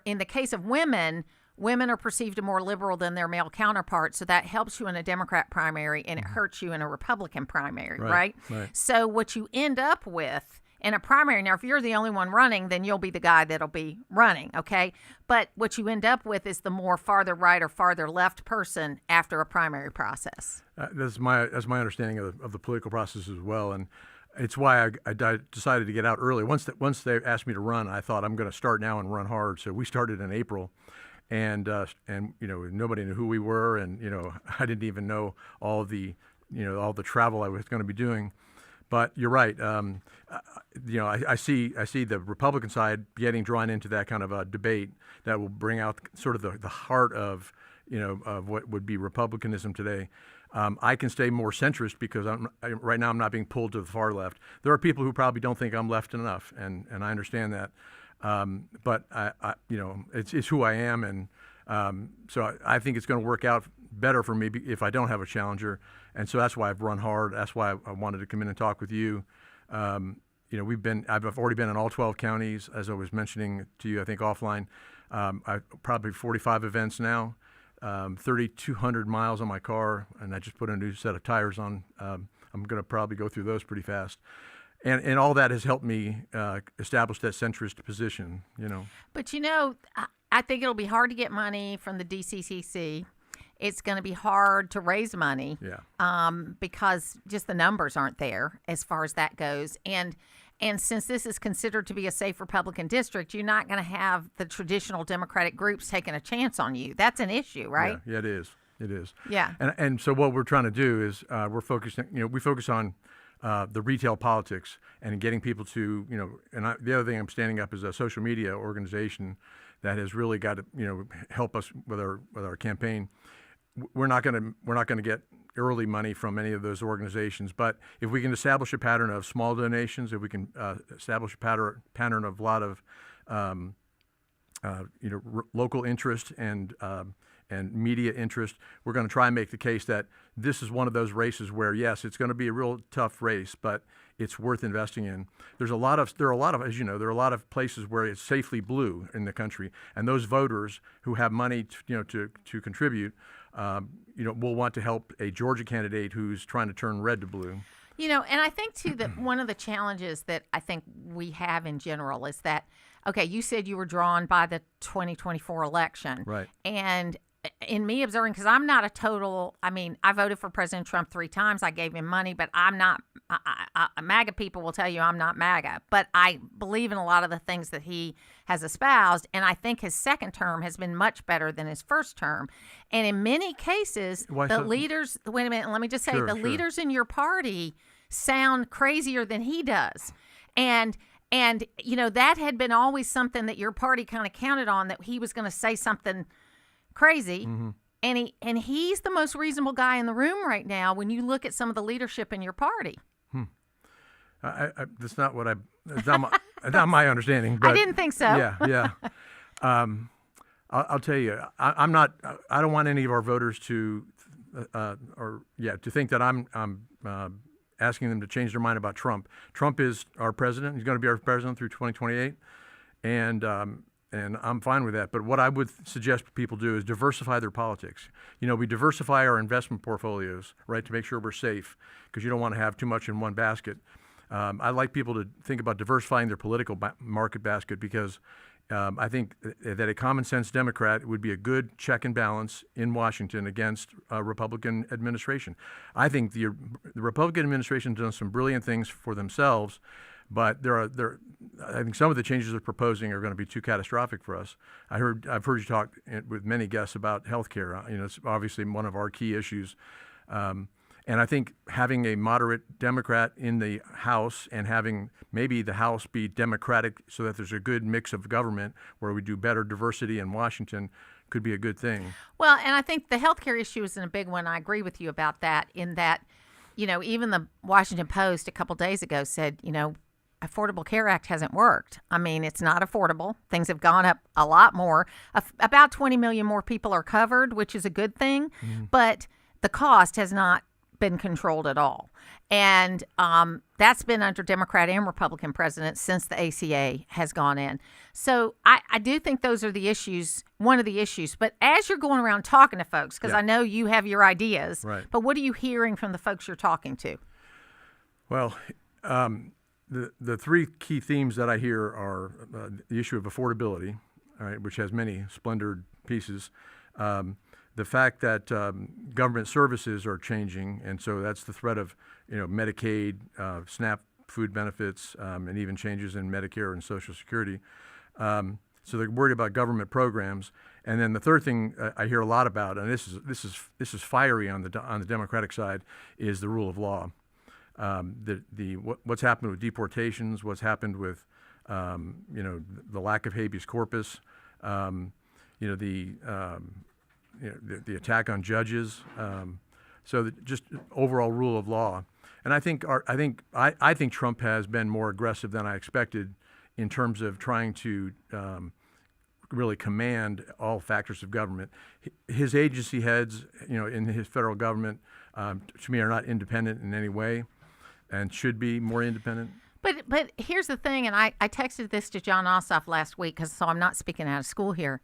in the case of women are perceived more liberal than their male counterparts, so that helps you in a Democrat primary and it hurts you in a Republican primary, right? So what you end up with in a primary, now if you're the only one running, then you'll be the guy that'll be running, okay? But what you end up with is the more farther right or farther left person after a primary process. That's my understanding of the political process as well, and it's why I decided to get out early. Once they asked me to run, I thought I'm going to start now and run hard. So we started in April. And nobody knew who we were, and I didn't even know all the travel I was going to be doing. But you're right. I see the Republican side getting drawn into that kind of a debate that will bring out sort of the heart of what would be Republicanism today. I can stay more centrist because right now I'm not being pulled to the far left. There are people who probably don't think I'm left enough, and I understand that. But it's who I am, and so I think it's going to work out better for me if I don't have a challenger, and so that's why I've run hard. That's why I wanted to come in and talk with you. I've already been in all 12 counties, as I was mentioning to you, I think offline. I've probably 45 events now, 3,200 miles on my car, and I just put a new set of tires on. I'm going to probably go through those pretty fast. And all that has helped me establish that centrist position, But, I think it'll be hard to get money from the DCCC. It's going to be hard to raise money because just the numbers aren't there as far as that goes. And since this is considered to be a safe Republican district, you're not going to have the traditional Democratic groups taking a chance on you. That's an issue, right? Yeah, it is. It is. Yeah. And so what we're trying to do is we focus on the retail politics and getting people to, the other thing I'm standing up is a social media organization that has really got to, help us with our campaign. We're not going to get early money from any of those organizations, but if we can establish a pattern of small donations, if we can establish a pattern of a lot of local interest and media interest, we're going to try and make the case that this is one of those races where, yes, it's going to be a real tough race, but it's worth investing in. There are a lot of places where it's safely blue in the country, and those voters who have money to contribute, will want to help a Georgia candidate who's trying to turn red to blue. And I think too that one of the challenges that I think we have in general is that, okay, you said you were drawn by the 2024 election, right? And in me observing, because I'm not I voted for President Trump 3 times. I gave him money, but I'm not, MAGA people will tell you I'm not MAGA, but I believe in a lot of the things that he has espoused. And I think his second term has been much better than his first term. And in many cases, leaders, wait a minute, let me just say, leaders in your party sound crazier than he does. And that had been always something that your party kind of counted on, that he was going to say something crazy. Mm-hmm. And he's the most reasonable guy in the room right now when you look at some of the leadership in your party. That's not what it's not my understanding. But I didn't think so. Yeah. I'll tell you, I don't want any of our voters to think that I'm asking them to change their mind about Trump. Trump is our president. He's going to be our president through 2028, and I'm fine with that. But what I would suggest people do is diversify their politics. We diversify our investment portfolios, right, to make sure we're safe, because you don't want to have too much in one basket. I'd like people to think about diversifying their political market basket, because I think that a common sense Democrat would be a good check and balance in Washington against a Republican administration. I think the Republican administration has done some brilliant things for themselves, but I think some of the changes they're proposing are going to be too catastrophic for us. I've heard you talk with many guests about health care. It's obviously one of our key issues. And I think having a moderate Democrat in the House and having maybe the House be Democratic so that there's a good mix of government where we do better diversity in Washington could be a good thing. Well, and I think the healthcare issue isn't a big one. I agree with you about that, in that, even the Washington Post a couple days ago said, Affordable Care Act hasn't worked. I mean, it's not affordable. Things have gone up a lot more. About 20 million more people are covered, which is a good thing, but the cost has not been controlled at all. And that's been under Democrat and Republican presidents since the ACA has gone in. So I do think those are the issues, one of the issues. But as you're going around talking to folks, because I know you have your ideas, right, but what are you hearing from the folks you're talking to? Well, the 3 key themes that I hear are the issue of affordability, all right, which has many splendored pieces. The fact that government services are changing, and so that's the threat of Medicaid, SNAP food benefits, and even changes in Medicare and Social Security. So they're worried about government programs. And then the third thing I hear a lot about, and this is fiery on the Democratic side, is the rule of law. What's happened with deportations, what's happened with the lack of habeas corpus, the attack on judges, so just overall rule of law. And I think Trump has been more aggressive than I expected in terms of trying to really command all factors of government. His agency heads, in his federal government, to me are not independent in any way, and should be more independent. But here's the thing, and I texted this to John Ossoff last week, so I'm not speaking out of school here.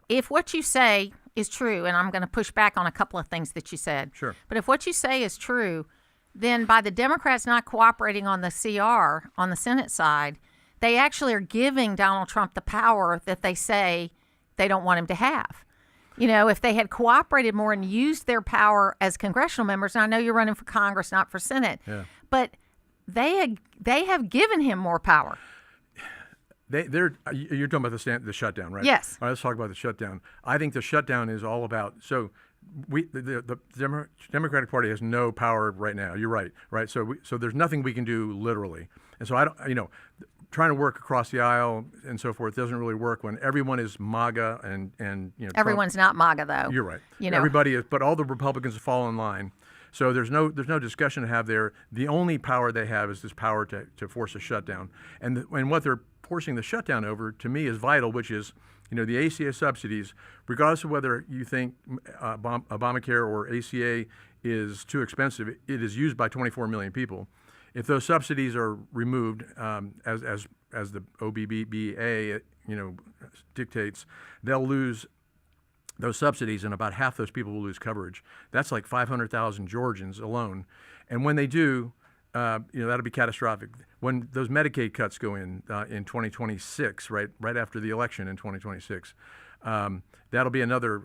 If what you say is true, and I'm going to push back on a couple of things that you said. Sure. But if what you say is true, then by the Democrats not cooperating on the CR on the Senate side, they actually are giving Donald Trump the power that they say they don't want him to have. You know, if they had cooperated more and used their power as congressional members, and I know you're running for Congress, not for Senate, but they have given him more power. You're talking about the shutdown, right? Yes. All right, let's talk about the shutdown. I think the shutdown is all about the Democratic Party has no power right now. You're right, right? So there's nothing we can do literally, and so I don't, trying to work across the aisle and so forth doesn't really work when everyone is MAGA and everyone's Trump. not MAGA though. You're right. Everybody is, but all the Republicans fall in line. So there's no discussion to have there. The only power they have is this power to force a shutdown, and what they're forcing the shutdown over to me is vital, which is the ACA subsidies, regardless of whether you think Obamacare or ACA is too expensive, it is used by 24 million people. If those subsidies are removed, as the OBBBA dictates, they'll lose those subsidies, and about half those people will lose coverage. That's like 500,000 Georgians alone, and when they do, that'll be catastrophic. When those Medicaid cuts go in 2026, right after the election in 2026, that'll be another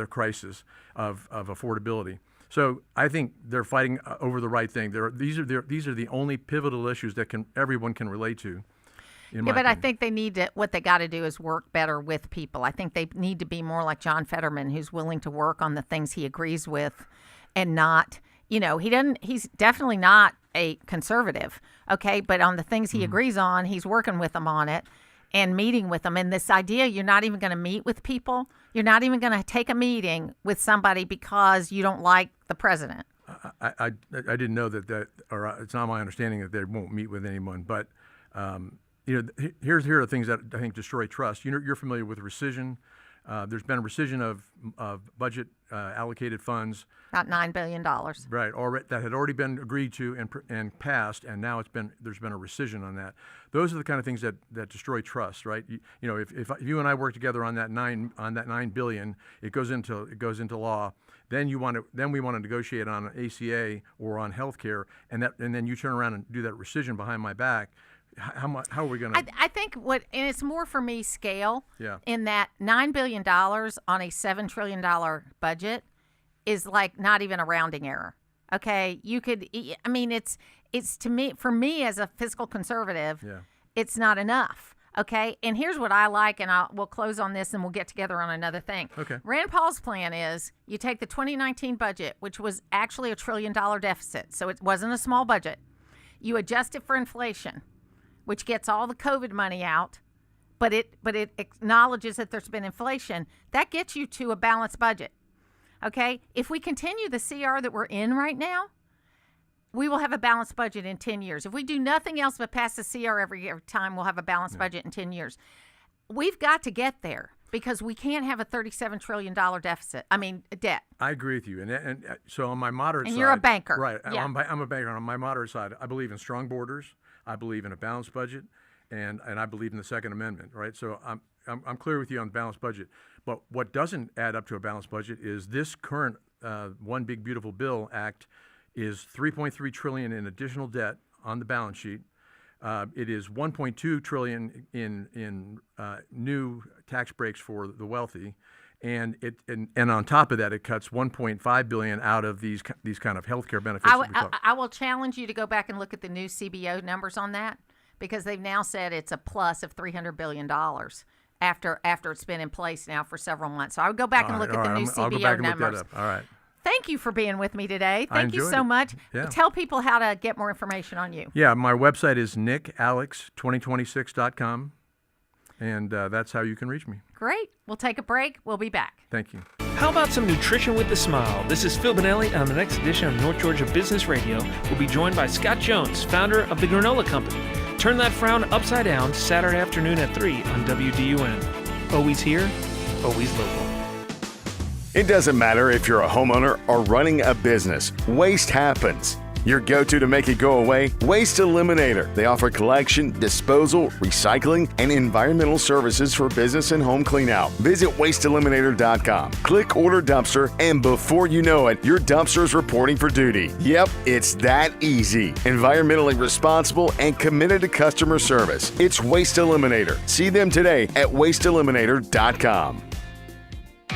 crisis of affordability. So I think they're fighting over the right thing. These are the only pivotal issues that everyone can relate to. But I think they need to. What they got to do is work better with people. I think they need to be more like John Fetterman, who's willing to work on the things he agrees with, and not. He's definitely not a conservative, okay? But on the things he agrees on, he's working with them on it and meeting with them. And this idea, you're not even going to meet with people. You're not even going to take a meeting with somebody because you don't like the president. I didn't know that, or it's not my understanding that they won't meet with anyone. But, here are things that I think destroy trust. You're familiar with rescission. There's been a rescission of budget allocated funds. About $9 billion. Right, that had already been agreed to and passed, and now there's been a rescission on that. Those are the kind of things that destroy trust, right? If you and I work together on that $9 billion, it goes into law. Then we want to negotiate on ACA or on healthcare, and then you turn around and do that rescission behind my back. How are we going to? I think and it's more for me scale. Yeah. In that $9 billion on a $7 trillion budget is like not even a rounding error. Okay, it's to me, for me as a fiscal conservative, it's not enough. Okay, and here's what I like, and we'll close on this and we'll get together on another thing. Okay. Rand Paul's plan is you take the 2019 budget, which was actually $1 trillion deficit, so it wasn't a small budget. You adjust it for inflation, which gets all the COVID money out, but it acknowledges that there's been inflation. That gets you to a balanced budget. Okay? If we continue the CR that we're in right now, we will have a balanced budget in 10 years. If we do nothing else but pass the CR every time, we'll have a balanced budget in 10 years. We've got to get there because we can't have a $37 trillion debt. I agree with you. And so on my moderate side. And you're a banker. Right. Yeah. I'm a banker. On my moderate side, I believe in strong borders. I believe in a balanced budget, and I believe in the Second Amendment, right? So I'm clear with you on balanced budget. But what doesn't add up to a balanced budget is this current One Big Beautiful Bill Act is $3.3 trillion in additional debt on the balance sheet. It is $1.2 trillion in new tax breaks for the wealthy. And on top of that, it cuts $1.5 billion out of these kind of healthcare benefits. I will challenge you to go back and look at the new CBO numbers on that, because they've now said it's a plus of $300 billion after it's been in place now for several months. So I would go back and look at the new CBO I'll go back and numbers. look that up. All right. Thank you for being with me today. Thank you enjoyed so it. much. Yeah. Tell people how to get more information on you. Yeah, my website is nickalex2026.com. And that's how you can reach me. Great. We'll take a break. We'll be back. Thank you. How about some nutrition with a smile? This is Phil Bonelli on the next edition of North Georgia Business Radio. We'll be joined by Scott Jones, founder of the Granola Company. Turn that frown upside down Saturday afternoon at 3 on WDUN. Always here, always local. It doesn't matter if you're a homeowner or running a business. Waste happens. Your go-to to make it go away? Waste Eliminator. They offer collection, disposal, recycling, and environmental services for business and home cleanout. Visit wasteeliminator.com. Click Order Dumpster, and before you know it, your dumpster is reporting for duty. Yep, it's that easy. Environmentally responsible and committed to customer service. It's Waste Eliminator. See them today at wasteeliminator.com.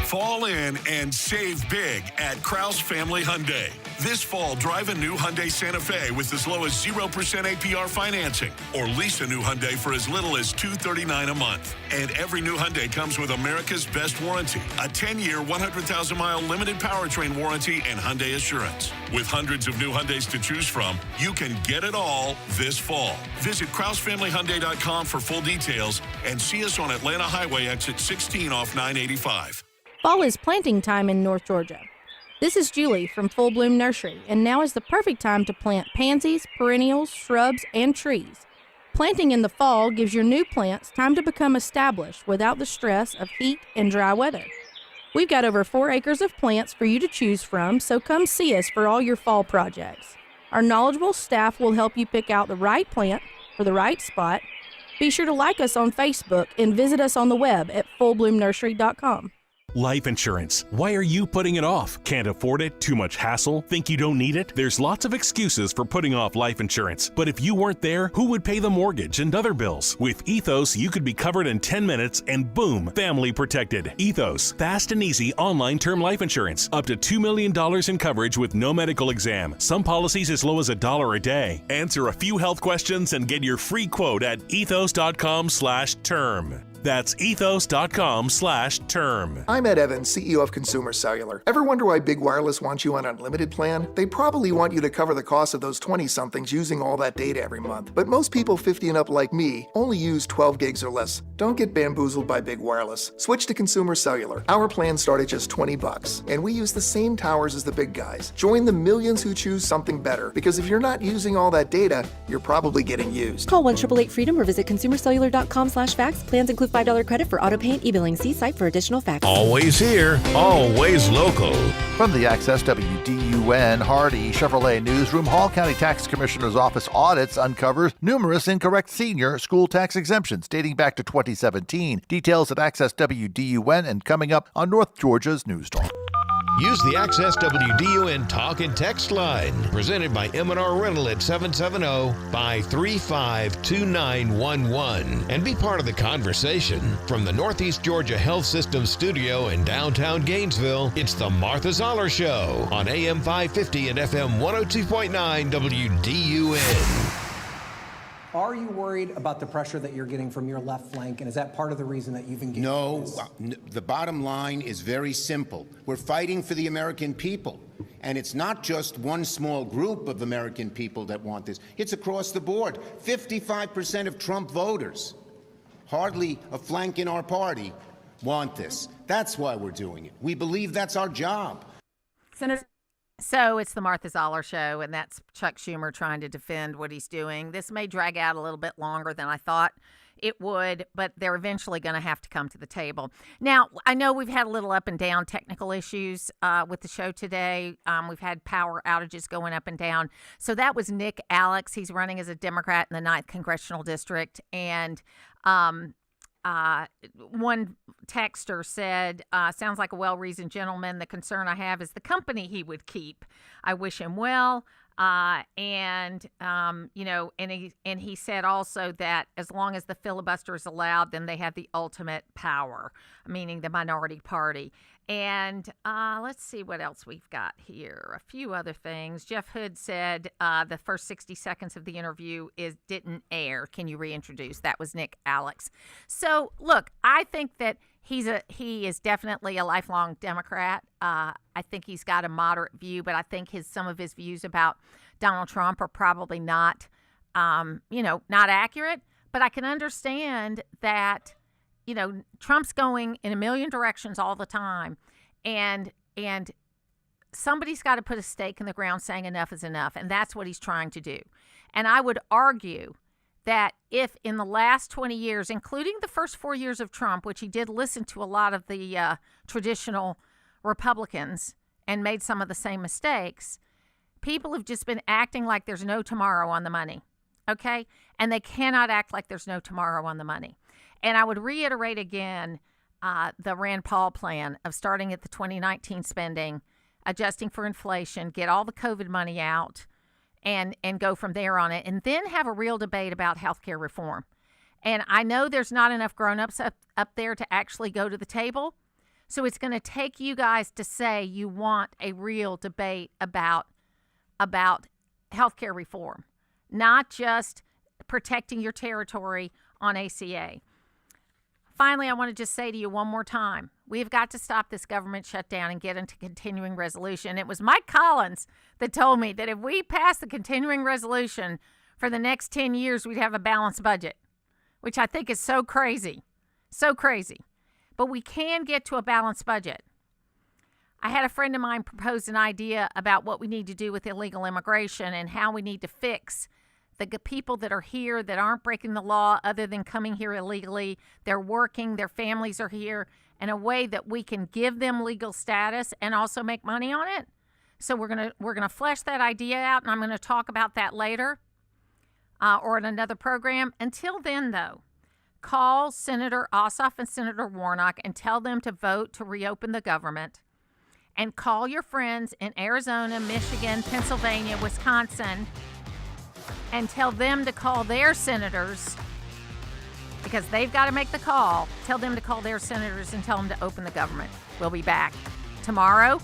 Fall in and save big at Krause Family Hyundai. This fall, drive a new Hyundai Santa Fe with as low as 0% APR financing, or lease a new Hyundai for as little as $239 a month. And every new Hyundai comes with America's best warranty, a 10-year, 100,000-mile limited powertrain warranty and Hyundai Assurance. With hundreds of new Hyundais to choose from, you can get it all this fall. Visit KrauseFamilyHyundai.com for full details and see us on Atlanta Highway exit 16 off 985. Fall is planting time in North Georgia. This is Julie from Full Bloom Nursery, and now is the perfect time to plant pansies, perennials, shrubs, and trees. Planting in the fall gives your new plants time to become established without the stress of heat and dry weather. We've got over 4 acres of plants for you to choose from, so come see us for all your fall projects. Our knowledgeable staff will help you pick out the right plant for the right spot. Be sure to like us on Facebook and visit us on the web at fullbloomnursery.com. Life insurance. Why are you putting it off? Can't afford it? Too much hassle? Think you don't need it? There's lots of excuses for putting off life insurance. But if you weren't there, who would pay the mortgage and other bills? With Ethos, you could be covered in 10 minutes and boom, family protected. Ethos, fast and easy online term life insurance. Up to $2 million in coverage with no medical exam. Some policies as low as $1 a day. Answer a few health questions and get your free quote at ethos.com/term. That's ethos.com/term. I'm Ed Evans, CEO of Consumer Cellular. Ever wonder why Big Wireless wants you on an unlimited plan? They probably want you to cover the cost of those 20-somethings using all that data every month. But most people 50 and up like me only use 12 gigs or less. Don't get bamboozled by Big Wireless. Switch to Consumer Cellular. Our plans start at just $20, and we use the same towers as the big guys. Join the millions who choose something better, because if you're not using all that data, you're probably getting used. Call 1-888-FREEDOM or visit consumercellular.com/fax. Plans include $5 credit for auto pay and e-billing. See site for additional facts. Always here, always local. From the Access WDUN Hardy Chevrolet Newsroom, Hall County Tax Commissioner's Office audits uncovers numerous incorrect senior school tax exemptions dating back to 2017. Details at Access WDUN and coming up on North Georgia's News Talk. Use the Access WDUN Talk and Text line, presented by M&R Rental at 770-535-2911, and be part of the conversation. From the Northeast Georgia Health System studio in downtown Gainesville, it's the Martha Zoller Show on AM 550 and FM 102.9 WDUN. Are you worried about the pressure that you're getting from your left flank, and is that part of the reason that you've engaged in this? No, the bottom line is very simple. We're fighting for the American people, and it's not just one small group of American people that want this. It's across the board. 55% of Trump voters, hardly a flank in our party, want this. That's why we're doing it. We believe that's our job. Senator. So it's the Martha Zoller Show, and that's Chuck Schumer trying to defend what he's doing. This may drag out a little bit longer than I thought it would, but they're eventually going to have to come to the table. Now, I know we've had a little up and down technical issues with the show today. We've had power outages going up and down. So that was Nick Alex. He's running as a Democrat in the 9th Congressional District, and one texter said, sounds like a well-reasoned gentleman. The concern I have is the company he would keep. I wish him well. And he said also that as long as the filibuster is allowed, then they have the ultimate power, meaning the minority party. And let's see what else we've got here. A few other things. Jeff Hood said the first 60 seconds of the interview didn't air. Can you reintroduce? That was Nick Alex. So, look, I think that he is definitely a lifelong Democrat. I think he's got a moderate view, but I think some of his views about Donald Trump are probably not accurate. But I can understand that Trump's going in a million directions all the time, and somebody's got to put a stake in the ground saying enough is enough, and that's what he's trying to do. And I would argue that if in the last 20 years, including the first 4 years of Trump, which he did listen to a lot of the traditional Republicans and made some of the same mistakes, People have just been acting like there's no tomorrow on the money, okay? And they cannot act like there's no tomorrow on the money. And I would reiterate again the Rand Paul plan of starting at the 2019 spending, adjusting for inflation, get all the COVID money out, and go from there on it, and then have a real debate about healthcare reform. And I know there's not enough grown-ups up there to actually go to the table, so it's going to take you guys to say you want a real debate about healthcare reform, not just protecting your territory on ACA. Finally, I want to just say to you one more time, we've got to stop this government shutdown and get into continuing resolution. It was Mike Collins that told me that if we pass the continuing resolution for the next 10 years, we'd have a balanced budget, which I think is so crazy. So crazy. But we can get to a balanced budget. I had a friend of mine propose an idea about what we need to do with illegal immigration and how we need to fix the people that are here that aren't breaking the law other than coming here illegally. They're working, their families are here, in a way that we can give them legal status and also make money on it. So we're gonna flesh that idea out, and I'm going to talk about that later or in another program. Until then, though, call Senator Ossoff and Senator Warnock and tell them to vote to reopen the government. And call your friends in Arizona, Michigan, Pennsylvania, Wisconsin, and tell them to call their senators, because they've got to make the call. Tell them to call their senators and tell them to open the government. We'll be back tomorrow